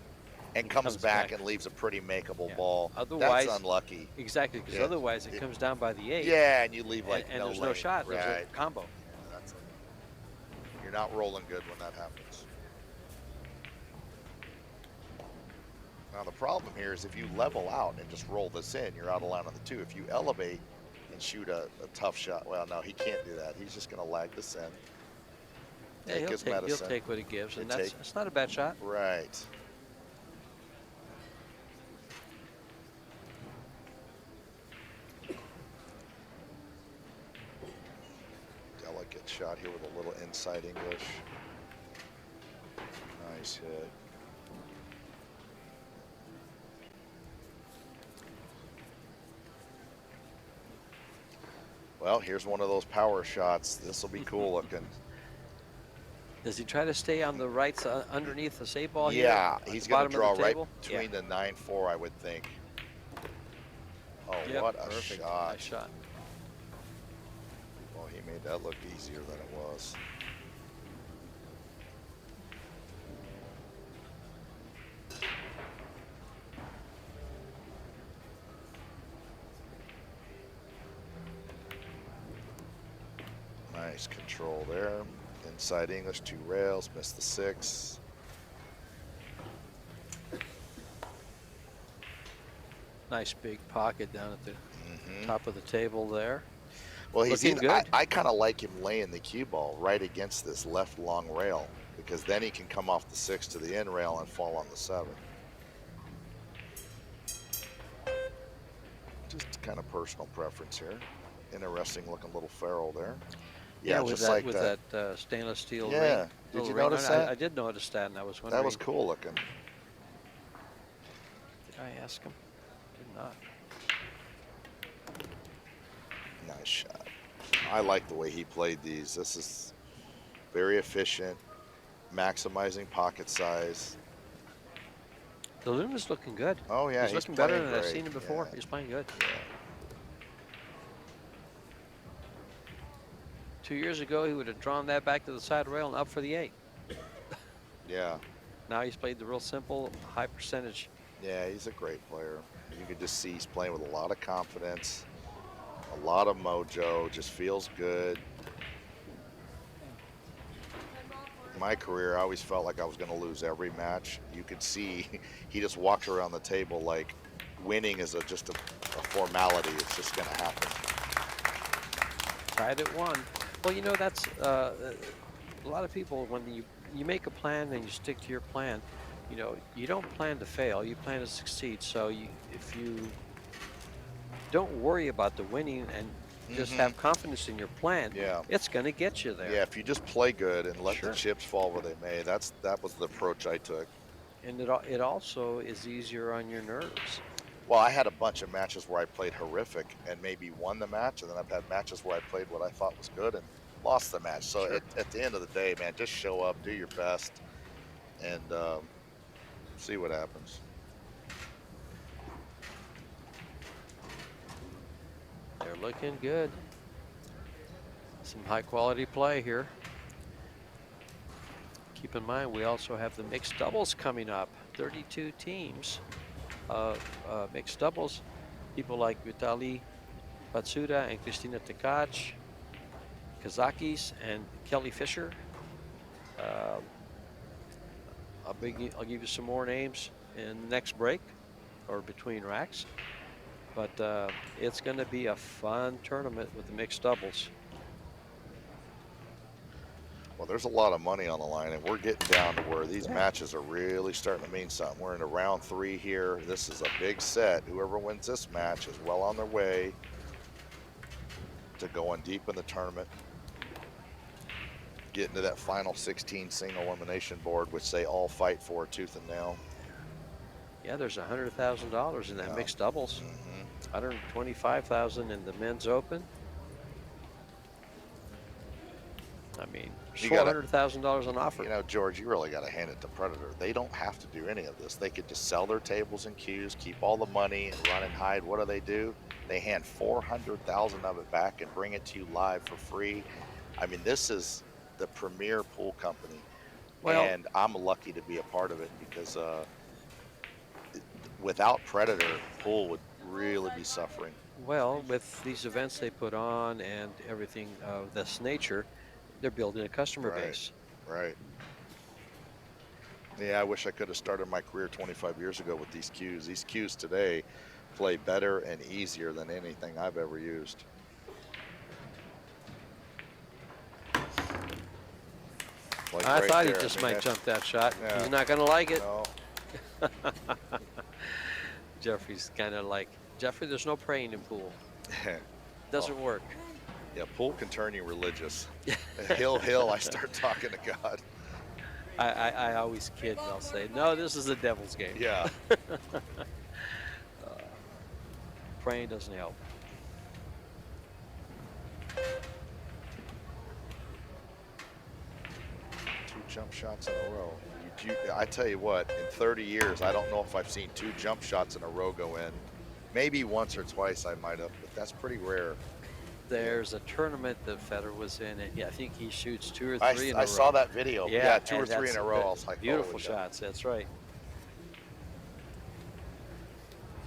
and comes back and leaves a pretty makeable ball. Otherwise, that's unlucky. Exactly, because otherwise it comes down by the 8. Yeah, and you leave like and no there's lane. no shot. Right. There's a combo. Yeah, that's it. You're not rolling good when that happens. Now the problem here is if you level out and just roll this in, you're out of line on the 2. If you elevate and shoot a tough shot, well, no, he can't do that. He's just going to lag this in. Yeah, he'll take what he gives, and that's not a bad shot. Right. Delicate shot here with a little inside English. Nice hit. Well, here's one of those power shots. This will be cool looking. Does he try to stay on the right side underneath the save ball here? Yeah, he's going to draw right between the the 9-4, I would think. Oh, yep, what a perfect. shot. Nice shot. Well, he made that look easier than it was. Nice control there. Inside English, 2 rails, missed the 6. Nice big pocket down at the top of the table there. Well, he's looking good. I kind of like him laying the cue ball right against this left long rail, because then he can come off the 6 to the end rail and fall on the 7. Just kind of personal preference here. Interesting looking little ferrule there. Yeah, just like with that stainless steel ring. Yeah, did you notice that? I did notice that, and I was wondering. That was cool looking. Did I ask him? Did not. Nice shot. I like the way he played these. This is very efficient, maximizing pocket size. The Luna's looking good. Oh yeah, he's looking better than I've seen him before. Yeah. He's playing good. Yeah. 2 years ago, he would have drawn that back to the side rail and up for the 8. Yeah. Now he's played the real simple, high percentage. Yeah, he's a great player. You can just see he's playing with a lot of confidence, a lot of mojo, just feels good. In my career, I always felt like I was going to lose every match. You could see he just walks around the table like winning is just a formality. It's just going to happen. Tied at 1. Well, you know, that's a lot of people, when you make a plan and you stick to your plan, you know, you don't plan to fail, you plan to succeed. So if you don't worry about the winning and just Hmm. have confidence in your plan, Yeah. it's going to get you there. Yeah, if you just play good and let the Sure. chips fall where they may, that was the approach I took. And it also is easier on your nerves. Well, I had a bunch of matches where I played horrific and maybe won the match, and then I've had matches where I played what I thought was good and lost the match. So Sure. at the end of the day, man, just show up, do your best, and see what happens. They're looking good. Some high quality play here. Keep in mind, we also have the mixed doubles coming up. 32 teams of mixed doubles. People like Vitali Batsuda and Christina Tkach, Kazakis and Kelly Fisher. Uh, I'll give you some more names in the next break or between racks. But it's going to be a fun tournament with the mixed doubles. Well, there's a lot of money on the line, and we're getting down to where these Yeah. matches are really starting to mean something. We're in a round 3 here. This is a big set. Whoever wins this match is well on their way to going deep in the tournament, getting to that final 16 single elimination board, which they all fight for tooth and nail. Yeah, there's $100,000 in that Yeah. mixed doubles. Hmm. 125,000 in the men's open. I mean, there's You gotta, $400,000 on offer. you know, George, you really got to hand it to Predator. They don't have to do any of this. They could just sell their tables and cues, keep all the money, and run and hide. What do? They hand 400,000 of it back and bring it to you live for free. I mean, this is the premier pool company, Well, and I'm lucky to be a part of it because without Predator, pool would really be suffering. well, with these events they put on and everything of this nature, they're building a customer Right, base. right. Yeah, I wish I could have started my career 25 years ago with these cues. These cues today play better and easier than anything I've ever used. Like I right thought he there. I just mean, might jump that shot. yeah. He's not going to like it. No. Jeffrey's kind of like, Jeffrey, there's no praying in pool. Oh, Doesn't work. yeah, pool can turn you religious. Hill, I start talking to God. I always kid and I'll say, no, this is the devil's game. Yeah. Praying doesn't help. Two jump shots in a row. I tell you what, in 30 years, I don't know if I've seen 2 jump shots in a row go in. Maybe once or twice I might have, but that's pretty rare. There's a tournament that Federer was in, and I think he shoots 2 or 3 in a row. I saw that video. Yeah, 2 or and 3 in a row. I was like, beautiful holy cow. shots. That's right.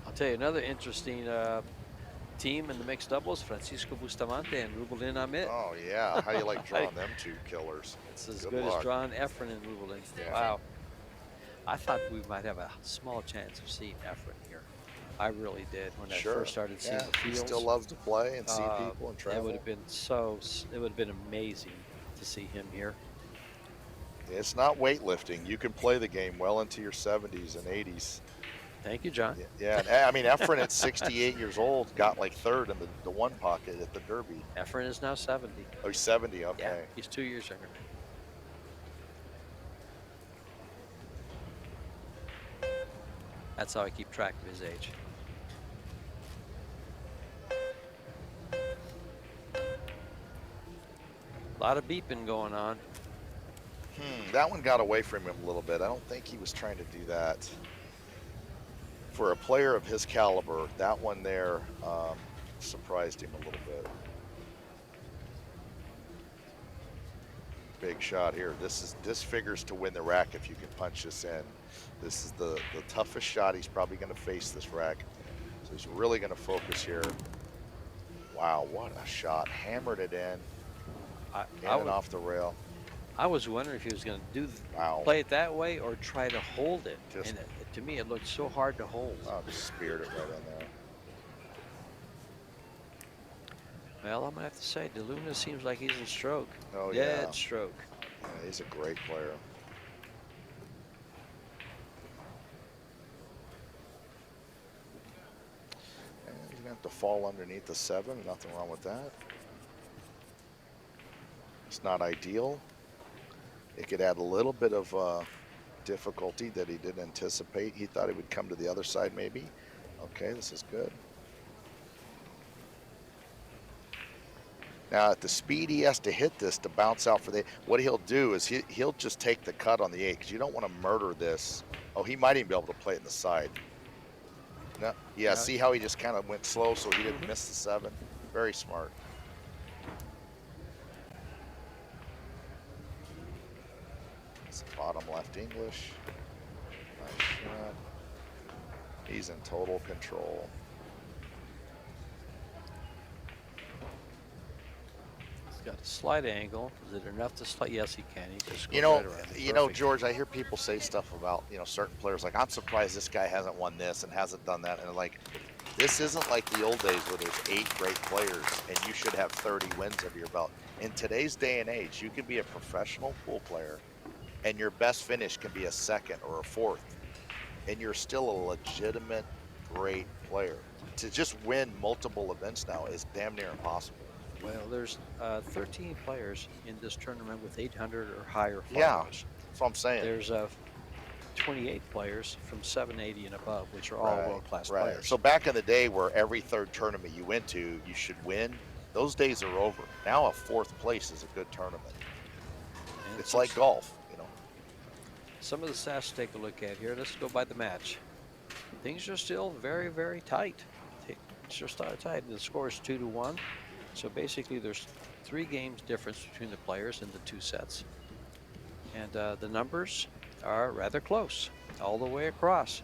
I'll tell you another interesting team in the mixed doubles: Francisco Bustamante and Rubelin Amit. Oh yeah, how do you like drawing them 2 killers? It's as Good good luck. as drawing Efren and Rubelin. Yeah. Wow. I thought we might have a small chance of seeing Efren here. I really did when I first started seeing the He fields. still loves to play and see people and travel. It would have been it would have been amazing to see him here. It's not weightlifting. You can play the game well into your 70s and 80s. Thank you, John. Yeah, and I mean, Efren at 68 years old got like 3rd in the one pocket at the Derby. Efren is now 70. Oh, he's 70. Okay. Yeah, he's 2 years younger. That's how I keep track of his age. A lot of beeping going on. That one got away from him a little bit. I don't think he was trying to do that. For a player of his caliber, that one there surprised him a little bit. Big shot here. This figures to win the rack if you can punch this in. This is the toughest shot he's probably going to face this rack. So he's really going to focus here. Wow, what a shot. Hammered it in. And off the rail. I was wondering if he was going to play it that way or try to hold it. And to me, it looked so hard to hold. Oh, just speared it right in there. Well, I'm going to have to say, DeLuna seems like he's in stroke. Oh, yeah. Dead stroke. Yeah, he's a great player. And he's going to to fall underneath the 7. Nothing wrong with that. It's not ideal. It could add a little bit of difficulty that he didn't anticipate. He thought he would come to the other side maybe. Okay, this is good. Now, at the speed he has to hit this to bounce out for the, what he'll do is he'll just take the cut on the 8 because you don't want to murder this. Oh, he might even be able to play it in the side. No, yeah, see how he just kind of went slow so he didn't miss the 7? Very smart. It's bottom left English. Nice shot. He's in total control. Got a slight angle. Is it enough to slide? Yes, he can. He just goes You know, right around it. you know, Perfect. George, I hear people say stuff about, certain players like, I'm surprised this guy hasn't won this and hasn't done that. And like, this isn't like the old days where there's 8 great players and you should have 30 wins under your belt. In today's day and age, you can be a professional pool player and your best finish can be a 2nd or a 4th. And you're still a legitimate great player. To just win multiple events now is damn near impossible. Well, there's 13 players in this tournament with 800 or higher Yeah, followers. that's what I'm saying. There's 28 players from 780 and above, which are all world-class players. So back in the day where every 3rd tournament you went to, you should win, those days are over. Now a 4th place is a good tournament. And it's like golf, Some of the stats to take a look at here. Let's go by the match. Things are still very, very tight. Things are still tight. The score is 2-1. So basically there's 3 games difference between the players in the 2 sets. And the numbers are rather close all the way across.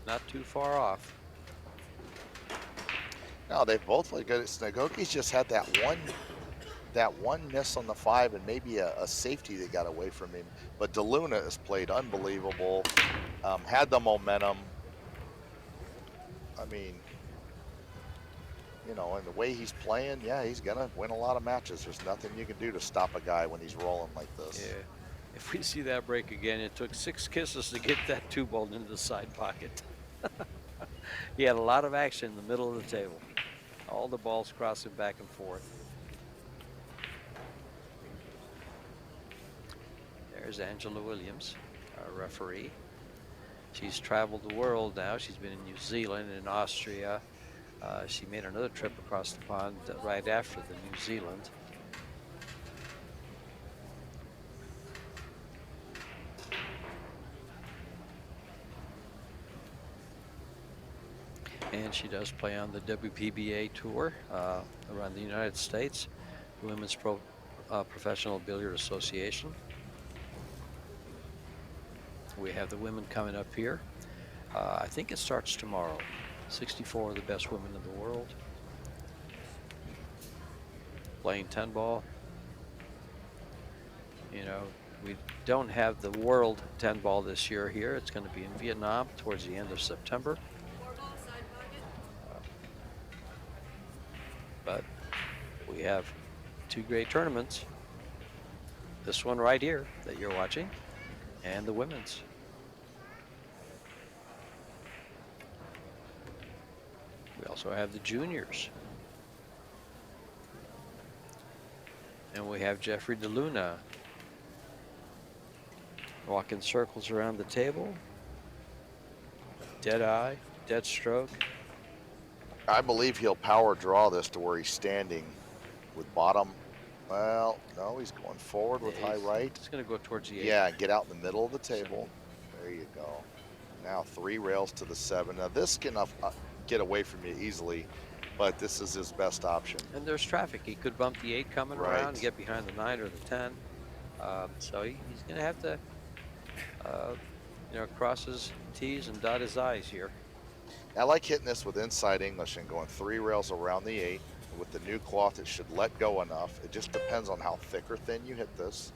Not too far off. No, they've both looked good. SNIEGOCKI's just had that one miss on the 5 and maybe a safety that got away from him. But DeLuna has played unbelievable, had the momentum. I mean, and the way he's playing, yeah, he's going to win a lot of matches. There's nothing you can do to stop a guy when he's rolling like this. Yeah. If we see that break again, it took 6 kisses to get that 2-ball into the side pocket. He had a lot of action in the middle of the table. All the balls crossing back and forth. There's Angela Williams, our referee. She's traveled the world now. She's been in New Zealand and Austria. She made another trip across the pond right after the New Zealand. And she does play on the WPBA tour around the United States, the Women's Professional Billiard Association. We have the women coming up here. I think it starts tomorrow. 64 of the best women in the world playing 10-ball. We don't have the world 10-ball this year here. It's going to be in Vietnam towards the end of September. But we have 2 great tournaments. This one right here that you're watching, and the women's. We also have the juniors. And we have Jeffrey DeLuna walking circles around the table. Dead eye, dead stroke. I believe he'll power draw this to where he's standing with bottom. Well, no, he's going forward with high right. He's going to go towards the 8. Yeah, get out in the middle of the table. There you go. Now 3 rails to the 7. Now this can get away from you easily, but this is his best option. And there's traffic. He could bump the 8 coming around and get behind the 9 or the 10. So he's going to have to, cross his T's and dot his I's here. I like hitting this with inside English and going 3 rails around the 8. With the new cloth, it should let go enough. It just depends on how thick or thin you hit this.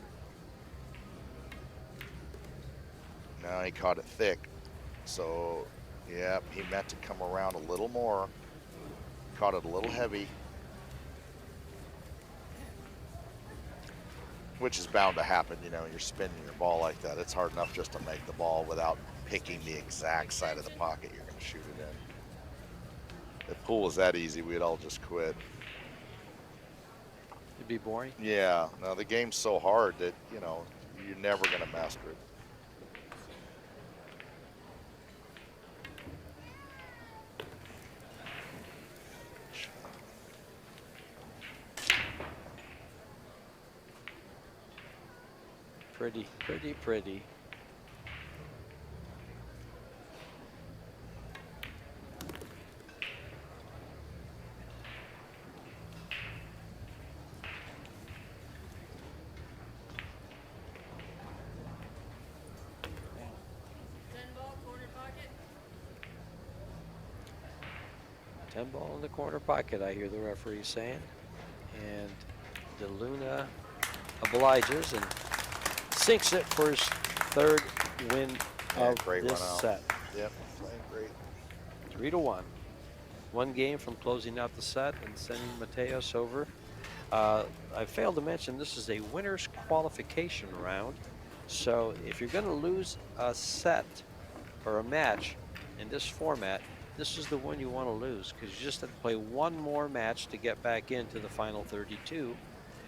Now he caught it thick. So, yeah, he meant to come around a little more. Caught it a little heavy. Which is bound to happen, you're spinning your ball like that. It's hard enough just to make the ball without picking the exact side of the pocket you're going to shoot it in. If pool was that easy, we'd all just quit. It'd be boring. Yeah, no, the game's so hard that, you know, you're never going to master it. Pretty, pretty, pretty. Ten ball in the corner pocket, I hear the referee saying. And DeLuna obliges and sinks it for his third win of Great this run out. set. Yep, playing great. 3-1. One game from closing out the set and sending Mateos over. I failed to mention this is a winner's qualification round. So if you're going to lose a set or a match in this format, this is the one you want to lose, because you just have to play one more match to get back into the final 32,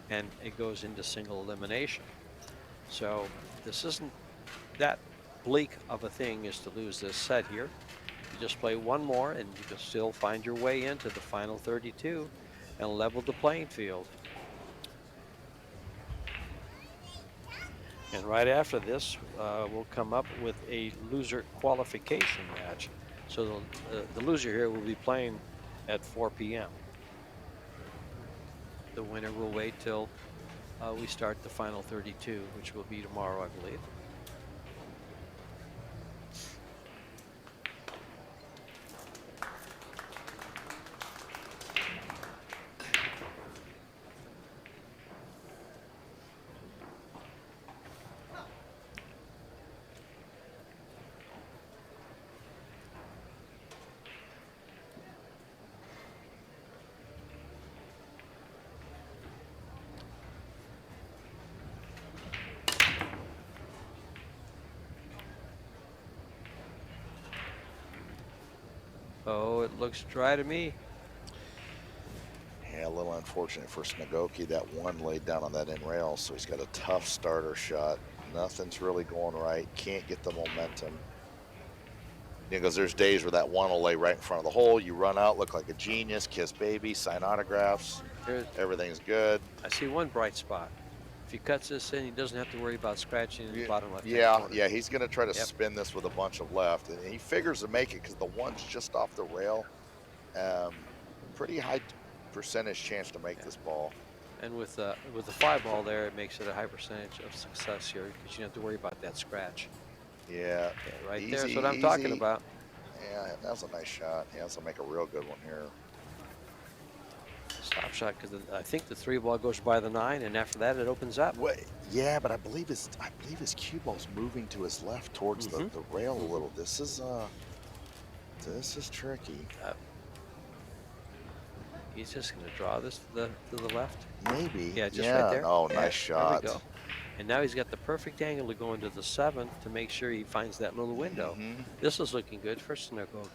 and it goes into single elimination. So this isn't that bleak of a thing as to lose this set here. You just play one more and you can still find your way into the final 32 and level the playing field. And right after this, we'll come up with a loser qualification match. So the loser here will be playing at 4 p.m. The winner will wait till we start the final 32, which will be tomorrow, I believe. Oh, it looks dry to me. Yeah, a little unfortunate for SNIEGOCKI. That one laid down on that end rail, so he's got a tough starter shot. Nothing's really going right. Can't get the momentum. Because there's days where that one will lay right in front of the hole. You run out, look like a genius, kiss baby, sign autographs. Everything's good. I see one bright spot. If he cuts this in, he doesn't have to worry about scratching in the bottom left. Yeah, he's going to try to spin this with a bunch of left, and he figures to make it because the one's just off the rail. Pretty high percentage chance to make this ball. And with the 5 ball there, it makes it a high percentage of success here because you don't have to worry about that scratch. Yeah, right easy, there's what I'm talking about. Yeah, that was a nice shot. He has to make a real good one here. Stop shot, because I think the 3 ball goes by the 9, and after that it opens up. Yeah, but I believe his cue ball's moving to his left towards the rail a little. This is tricky. He's just going to draw this to the left. Maybe. Yeah, just right there. Oh, nice shot. There we go. And now he's got the perfect angle to go into the 7 to make sure he finds that little window. This is looking good for SNIEGOCKI.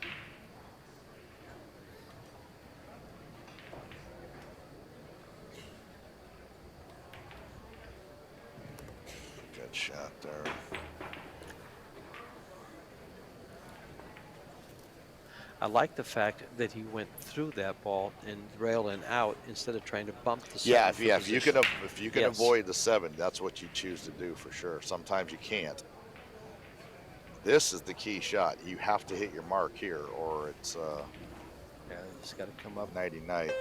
Good shot there. I like the fact that he went through that ball and rail and out instead of trying to bump the 7. Yeah, if you can avoid the 7, that's what you choose to do for sure. Sometimes you can't. This is the key shot. You have to hit your mark here, or it's yeah, it's got to come up nighty-night.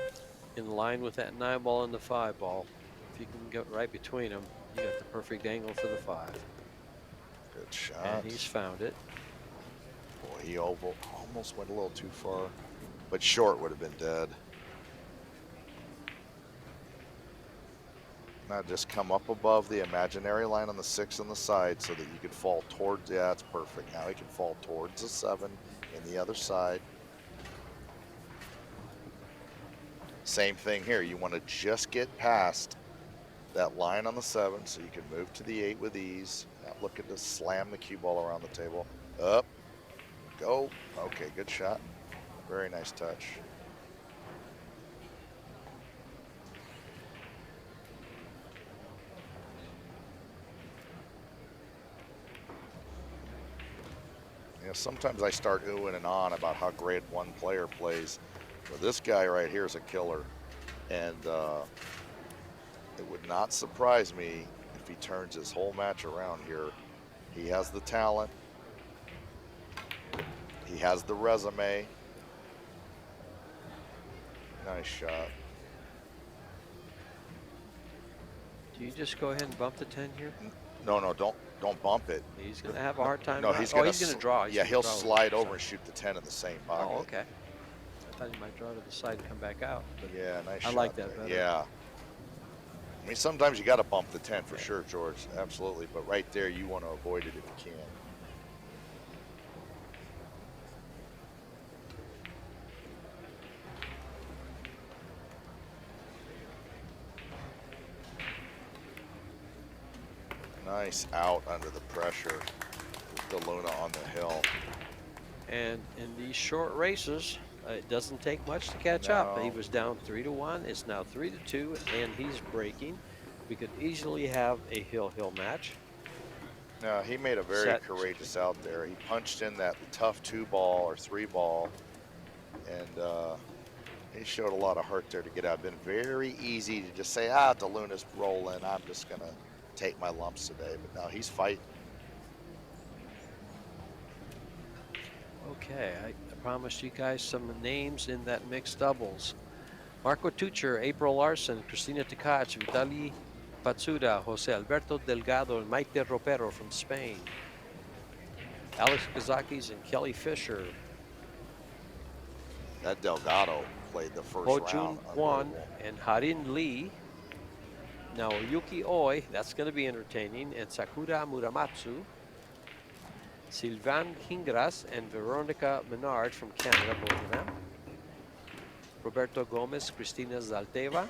In line with that 9 ball and the 5 ball. If you can get right between them, you got the perfect angle for the 5. Good shot. And he's found it. Boy, he almost went a little too far, but short would have been dead. Now just come up above the imaginary line on the 6 on the side so that you could fall towards, yeah, it's perfect. Now he can fall towards the 7 in the other side. Same thing here. You want to just get past that line on the 7 so you can move to the 8 with ease. Not looking to slam the cue ball around the table. Up. Go. Okay, good shot. Very nice touch. sometimes I start oohing and on about how great one player plays. But this guy right here is a killer. And it would not surprise me if he turns his whole match around here. He has the talent. He has the resume. Nice shot. Do you just go ahead and bump the 10 here? No, don't bump it. He's going to have a hard time. No, he's oh, gonna. he's going to draw. Yeah, he'll slide over and shoot the 10 in the same pocket. Oh, okay. I thought he might draw to the side and come back out. Yeah, nice. I like that better. Yeah. I mean, sometimes you got to bump the 10 for sure, George. Absolutely. But right there, you want to avoid it if you can. Nice out under the pressure with the Luna on the hill. And in these short races, it doesn't take much to catch up. He was down 3-1. It's now 3-2, and he's breaking. We could easily have a hill-hill match. No, he made a very courageous out there. He punched in that tough 2-ball or 3-ball, and he showed a lot of heart there to get out. Been very easy to just say, the Luna's rolling. I'm just going to take my lumps today. But no, he's fighting. Okay, I promised you guys some names in that mixed doubles. Marco Tucher, April Larson, Cristina Tkach, Vitali Patsuda, Jose Alberto Delgado, and Maite Ropero from Spain. Alex Kazakis and Kelly Fisher. That Delgado played the first Ho round. Jun Kwon and Harin Lee. Now Yuki Oi, that's going to be entertaining, and Sakura Muramatsu. Sylvain Hingras and Veronica Menard from Canada, both of them. Roberto Gomez, Cristina Zalteva,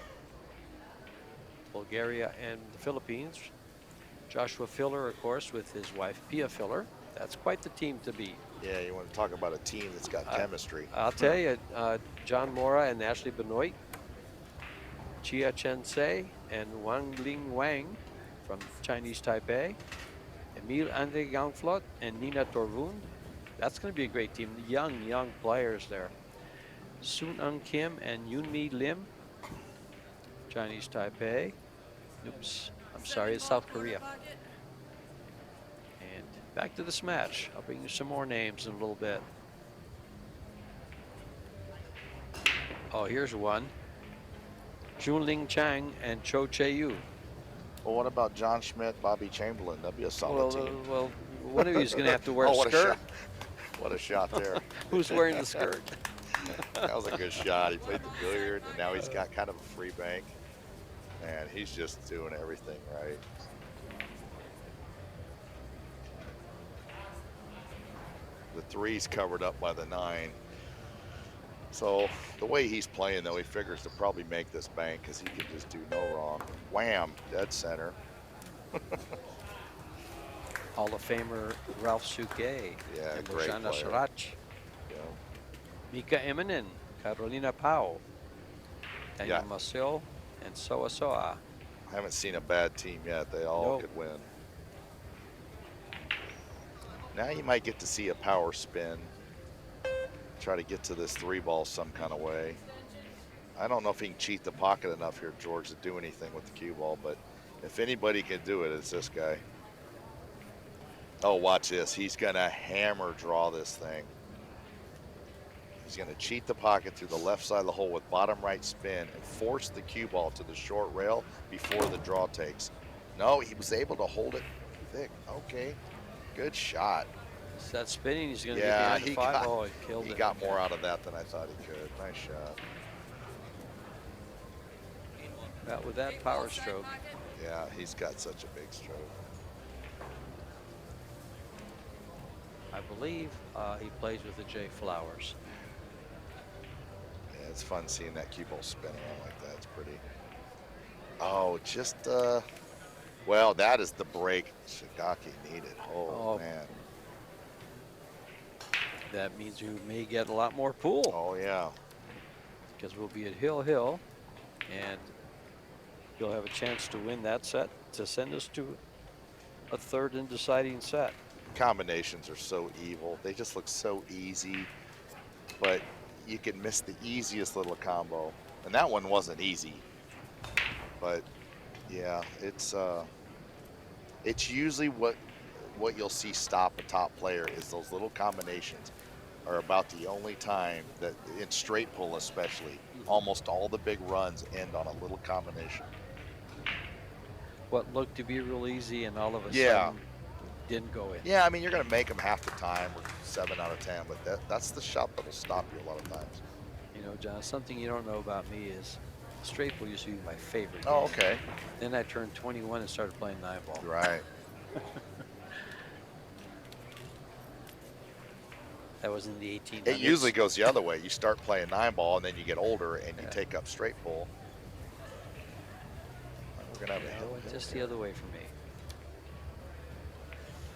Bulgaria and the Philippines. Joshua Filler, of course, with his wife Pia Filler. That's quite the team to beat. Yeah, you want to talk about a team that's got chemistry. I'll tell you, John Mora and Ashley Benoit, Chia Chen Se and Wang Ling Wang from Chinese Taipei. Emile Andre Gangflot and Nina Torvund. That's going to be a great team. Young players there. Soon Eun Kim and Yoonmi Lim, Chinese Taipei. Oops, I'm sorry, it's South Korea. And back to this match. I'll bring you some more names in a little bit. Oh, here's one. Junling Chang and Cho Che-yu. Well, what about John Schmidt, Bobby Chamberlain? That'd be a solid team. Well, one of you is going to have to wear a skirt. What a shot there. Who's wearing the skirt? That was a good shot. He played the billiard, and now he's got kind of a free bank. And he's just doing everything right. The 3's covered up by the 9. So the way he's playing, though, he figures to probably make this bank because he can just do no wrong. Wham, dead center. Hall of Famer Ralph Suke. Yeah, and great Mojana player. Srirac. Yeah. Mika Eminen, Carolina Pau, Daniel Maciel, and Soa Soa. I haven't seen a bad team yet. They all could win. Now you might get to see a power spin. Try to get to this 3-ball some kind of way. I don't know if he can cheat the pocket enough here, George, to do anything with the cue ball, but if anybody can do it, it's this guy. Oh, watch this. He's going to hammer draw this thing. He's going to cheat the pocket through the left side of the hole with bottom right spin and force the cue ball to the short rail before the draw takes. No, he was able to hold it thick. Okay, good shot. Is that spinning? He's going to get the 5. Oh, he killed it. He got more out of that than I thought he could. Nice shot. But with that power stroke. Yeah, he's got such a big stroke. I believe he plays with the J Flowers. Yeah, it's fun seeing that cue ball spin around like that. It's pretty. Oh, just, well, that is the break SNIEGOCKI needed. Oh, man. That means you may get a lot more pool. Oh, yeah. Because we'll be at Hill, and you'll have a chance to win that set to send us to a third and deciding set. Combinations are so evil. They just look so easy, but you can miss the easiest little combo. And that one wasn't easy, but yeah, it's usually what you'll see stop a top player is those little combinations are about the only time that in straight pull especially, Mhm. almost all the big runs end on a little combination. What looked to be real easy and all of a Yeah. sudden didn't go in. Yeah, I mean, you're gonna make them half the time or 7 out of 10, but that's the shot that'll stop you a lot of times. You know, John, something you don't know about me is straight pool used to be my favorite Oh, game. okay. Then I turned 21 and started playing nine ball. Right. That was in the It usually 1800s. goes the other way. You start playing 9 ball and then you get older and you Yeah, take up straight pull. We're gonna have a yeah, it went hill just the here. other way for me.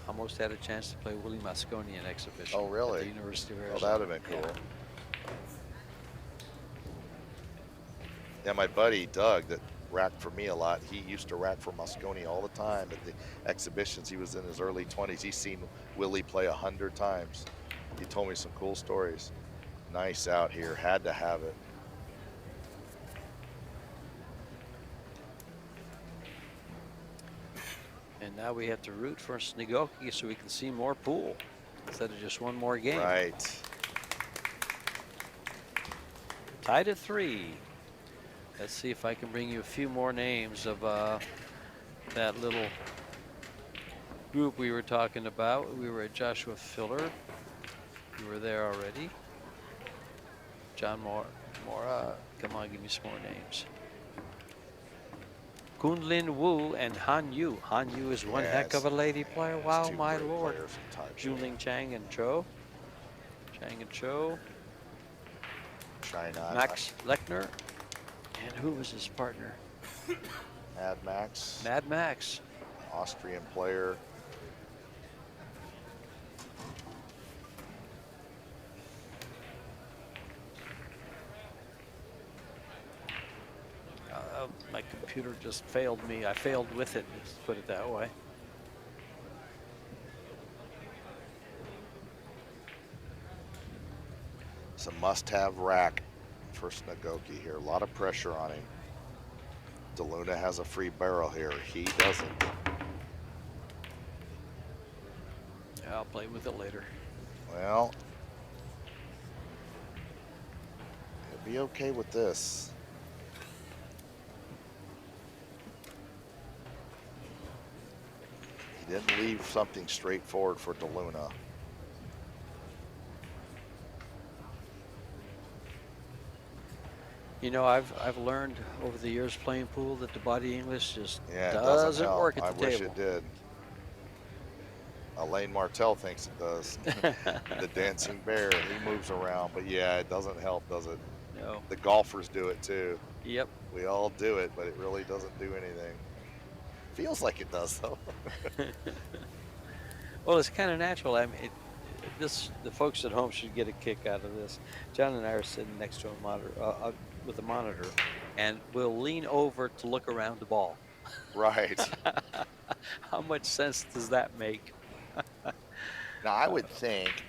Almost had a chance to play Willie Mosconi in exhibition Oh, at the really? University of Oh, that Arizona. would have been Yeah. cool. Yeah, my buddy Doug that racked for me a lot, he used to rack for Mosconi all the time at the exhibitions. He was in his early 20s. He's seen Willie play 100 times. He told me some cool stories. Nice out here. Had to have it. And now we have to root for SNIEGOCKI so we can see more pool instead of just one more game. Right. Tied at 3. Let's see if I can bring you a few more names of that little group we were talking about. We were at Joshua Filler. You were there already. John Mora. Come on, give me some more names. Kunlin Wu and Han Yu. Han Yu is one heck of Yes. a lady player. Yes, Wow, two my great lord. players from Taipei. Junling Chang and Cho. Chang and Cho. China. Max Lechner. And who was his partner? Mad Max. Mad Max. Austrian player. My computer just failed me. I failed with it, let's put it that way. It's a must-have rack for SNIEGOCKI here. A lot of pressure on him. DeLuna has a free barrel here. He doesn't. Yeah, I'll play with it later. Well, he'll be okay with this. He didn't leave something straightforward for DeLuna. You know, I've learned over the years playing pool that the body English just Yeah, it doesn't help. work at I the wish table. it did. Elaine Martell thinks it does. The dancing bear, he moves around, but yeah, it doesn't help, does it? No. The golfers do it too. Yep. We all do it, but it really doesn't do anything. Feels like it does though. Well, it's kind of natural. I mean, the folks at home should get a kick out of this. John and I are sitting next to a monitor with a monitor, and we'll lean over to look around the ball. Right. How much sense does that make? Now I would think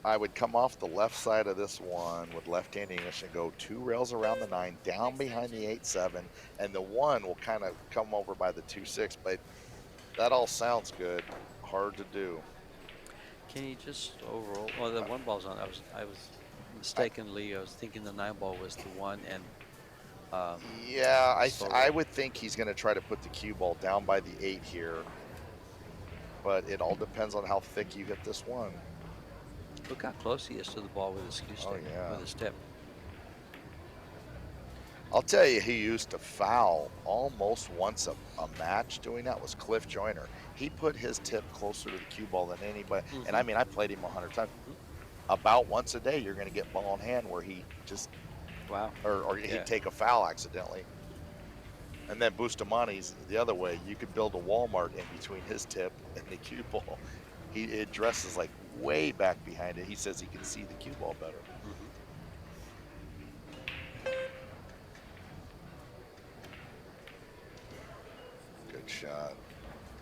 I would come off the left side of this one with left-hand English and go 2 rails around the 9, down behind the 8-7, and the 1 will kind of come over by the 2-6, but that all sounds good. Hard to do. Can you just overall? Well, the one ball's on. I was mistakenly. I was thinking the 9 ball was the 1, and Yeah, slow I roll. would think he's going to try to put the cue ball down by the 8 here, but it all depends on how thick you hit this 1. Look how close he is to the ball with his cue stick, yeah. with his tip. I'll tell you, he used to foul almost once a match doing that was Cliff Joyner. He put his tip closer to the cue ball than anybody. And I mean, I played him 100 times. About once a day, you're going to get ball in hand where he just, Wow. or he'd take a foul accidentally. And then Bustamani's the other way. You could build a Walmart in between his tip and the cue ball. It addresses like way back behind it. He says he can see the cue ball better. Good shot.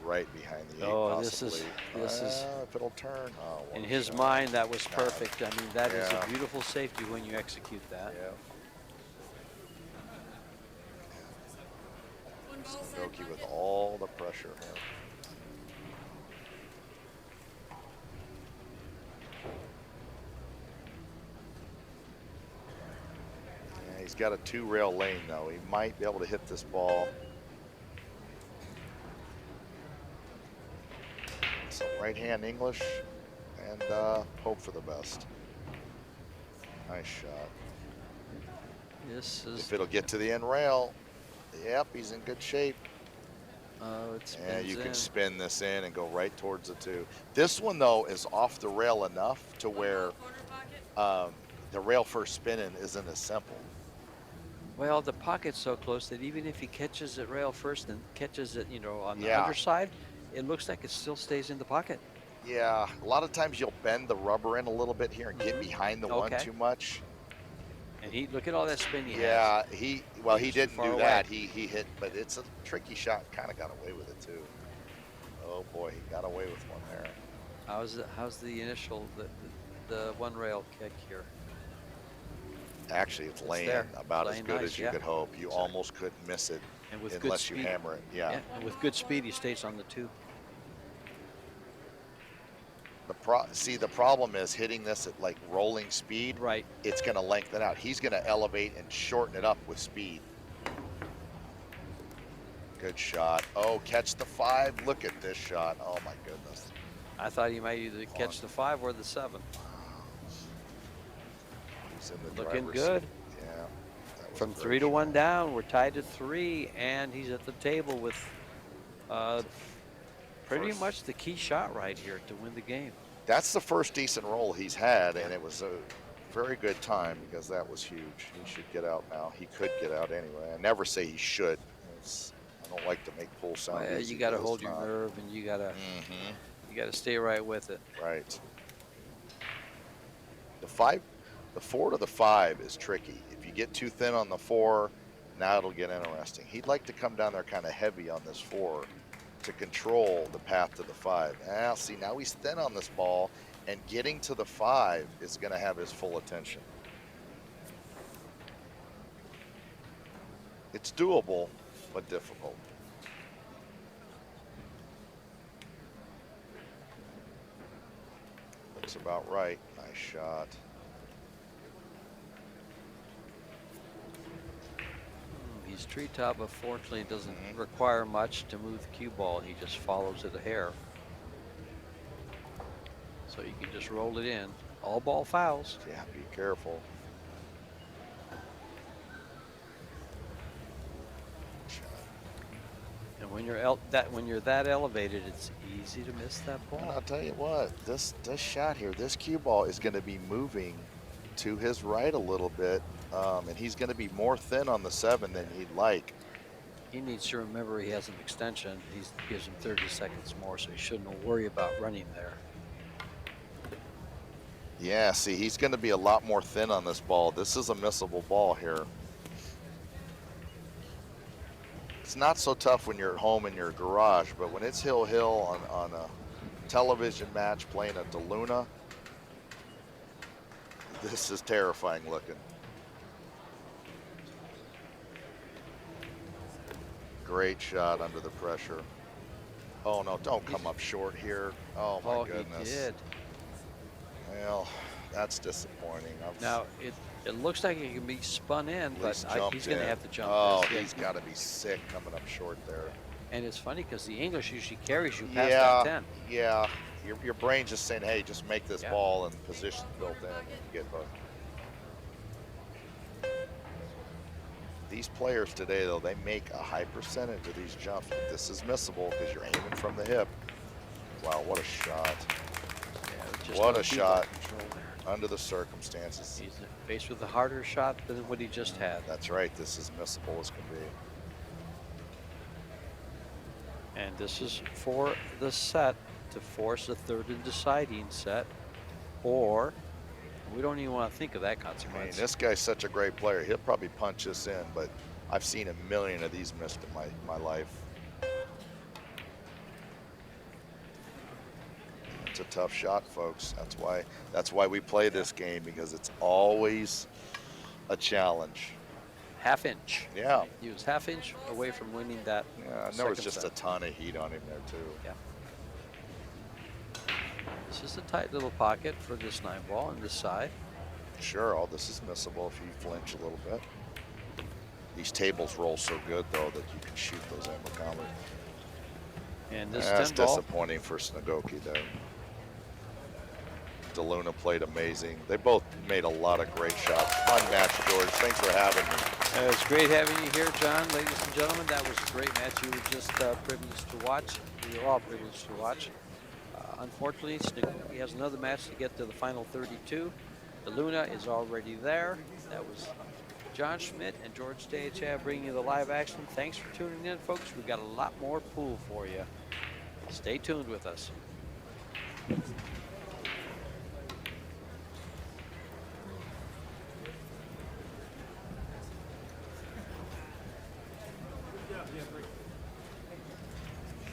right behind the 8, Oh, possibly. this is If it'll turn. Oh, what in a his shot. mind that was Nah, perfect. I mean, that is a yeah, beautiful safety when you execute that. yeah. SNIEGOCKI with all the pressure here. Yeah, he's got a 2-rail lane, though. He might be able to hit this ball. Some right-hand English and hope for the best. Nice shot. This is, If it'll get to the end rail, yep, he's in good shape. oh, it And spins you can in. spin this in and go right towards the 2. This one, though, is off the rail enough to where the rail first spinning isn't as simple. Well, the pocket's so close that even if he catches it rail first and catches it, you know, on the Yeah, underside, it looks like it still stays in the pocket. yeah. A lot of times you'll bend the rubber in a little bit here and get behind the one Okay. too much. And look at all that spin he has. Yeah, well, he He's too didn't far do away. that. He hit, but it's a tricky shot. Kind of got away with it too. Oh boy, he got away with one there. How's the initial the one rail kick here? Actually, it's laying there. about as Laying good nice, as you yeah. could hope. You almost couldn't miss it And with good unless you speed. hammer it. Yeah. And with good speed, he stays on the 2. The problem is hitting this at like rolling speed. Right. It's going to lengthen out. He's going to elevate and shorten it up with speed. Good shot. Oh, catch the 5. Look at this shot. Oh my goodness. I thought he might either catch the 5 or the 7. He's in the Looking driver's good. seat. Yeah. That was a From great 3 to 1 shot. down, we're tied to 3, and he's at the table with pretty much the key shot right here to win the game. That's the first decent roll he's had, and it was a very good time because that was huge. He should get out now. He could get out anyway. I never say he should. I don't like to make pull sound. Well, you got to hold your nerve, and you got to stay right with it. Right. The 4 to the 5 is tricky. If you get too thin on the 4, now it'll get interesting. He'd like to come down there kind of heavy on this 4 to control the path to the 5. Now, see, now he's thin on this ball, and getting to the 5 is going to have his full attention. It's doable, but difficult. Looks about right. Nice shot. He's treetop, but fortunately it doesn't require much to move the cue ball. He just follows it a hair. So you can just roll it in. All ball fouls. Yeah, be careful. And when you're that elevated, it's easy to miss that ball. And I'll tell you what, this shot here, this cue ball is going to be moving to his right a little bit, and he's going to be more thin on the 7 than he'd like. He needs to remember he has an extension. He gives him 30 seconds more, so he shouldn't worry about running there. Yeah, see, he's going to be a lot more thin on this ball. This is a missable ball here. It's not so tough when you're at home in your garage, but when it's hill-hill on a television match playing at DeLuna, this is terrifying looking. Great shot under the pressure. Oh no, don't come up short here. Oh my goodness. He did. Well, that's disappointing. Now, it looks like it can be spun in, but he's going to have to jump. Oh, he's got to be sick coming up short there. And it's funny because the English usually carries you past that 10. Yeah, your brain's just saying, hey, just make this ball and position built in and you get hooked. These players today, though, they make a high percentage of these jumps, but this is missable because you're aiming from the hip. Wow, what a shot. Yeah, what a shot under the circumstances. He's faced with a harder shot than what he just had. That's right. This is missable as can be. And this is for the set to force a third and deciding set, or we don't even want to think of that consequence. I mean, this guy's such a great player. He'll probably punch this in, but I've seen a million of these missed in my life. a tough shot, folks. That's why we play this game, because it's always a challenge. Half inch. Yeah. He was half inch away from winning that Yeah, and there was second just set. a ton of heat on him there too. Yeah. This is a tight little pocket for this 9-ball on this side. Sure, all this is missable if you flinch a little bit. These tables roll so good though that you can shoot those Kamui. And this That's 10-ball. disappointing for SNIEGOCKI there. DeLuna played amazing. They both made a lot of great shots. Fun match, George. Thanks for having me. It was great having you here, John. Ladies and gentlemen, that was a great match. You were just privileged to watch. We were all privileged to watch. Unfortunately, SNIEGOCKI has another match to get to the final 32. DeLuna is already there. That was John Schmidt and George Stachab bringing you the live action. Thanks for tuning in, folks. We've got a lot more pool for you. Stay tuned with us.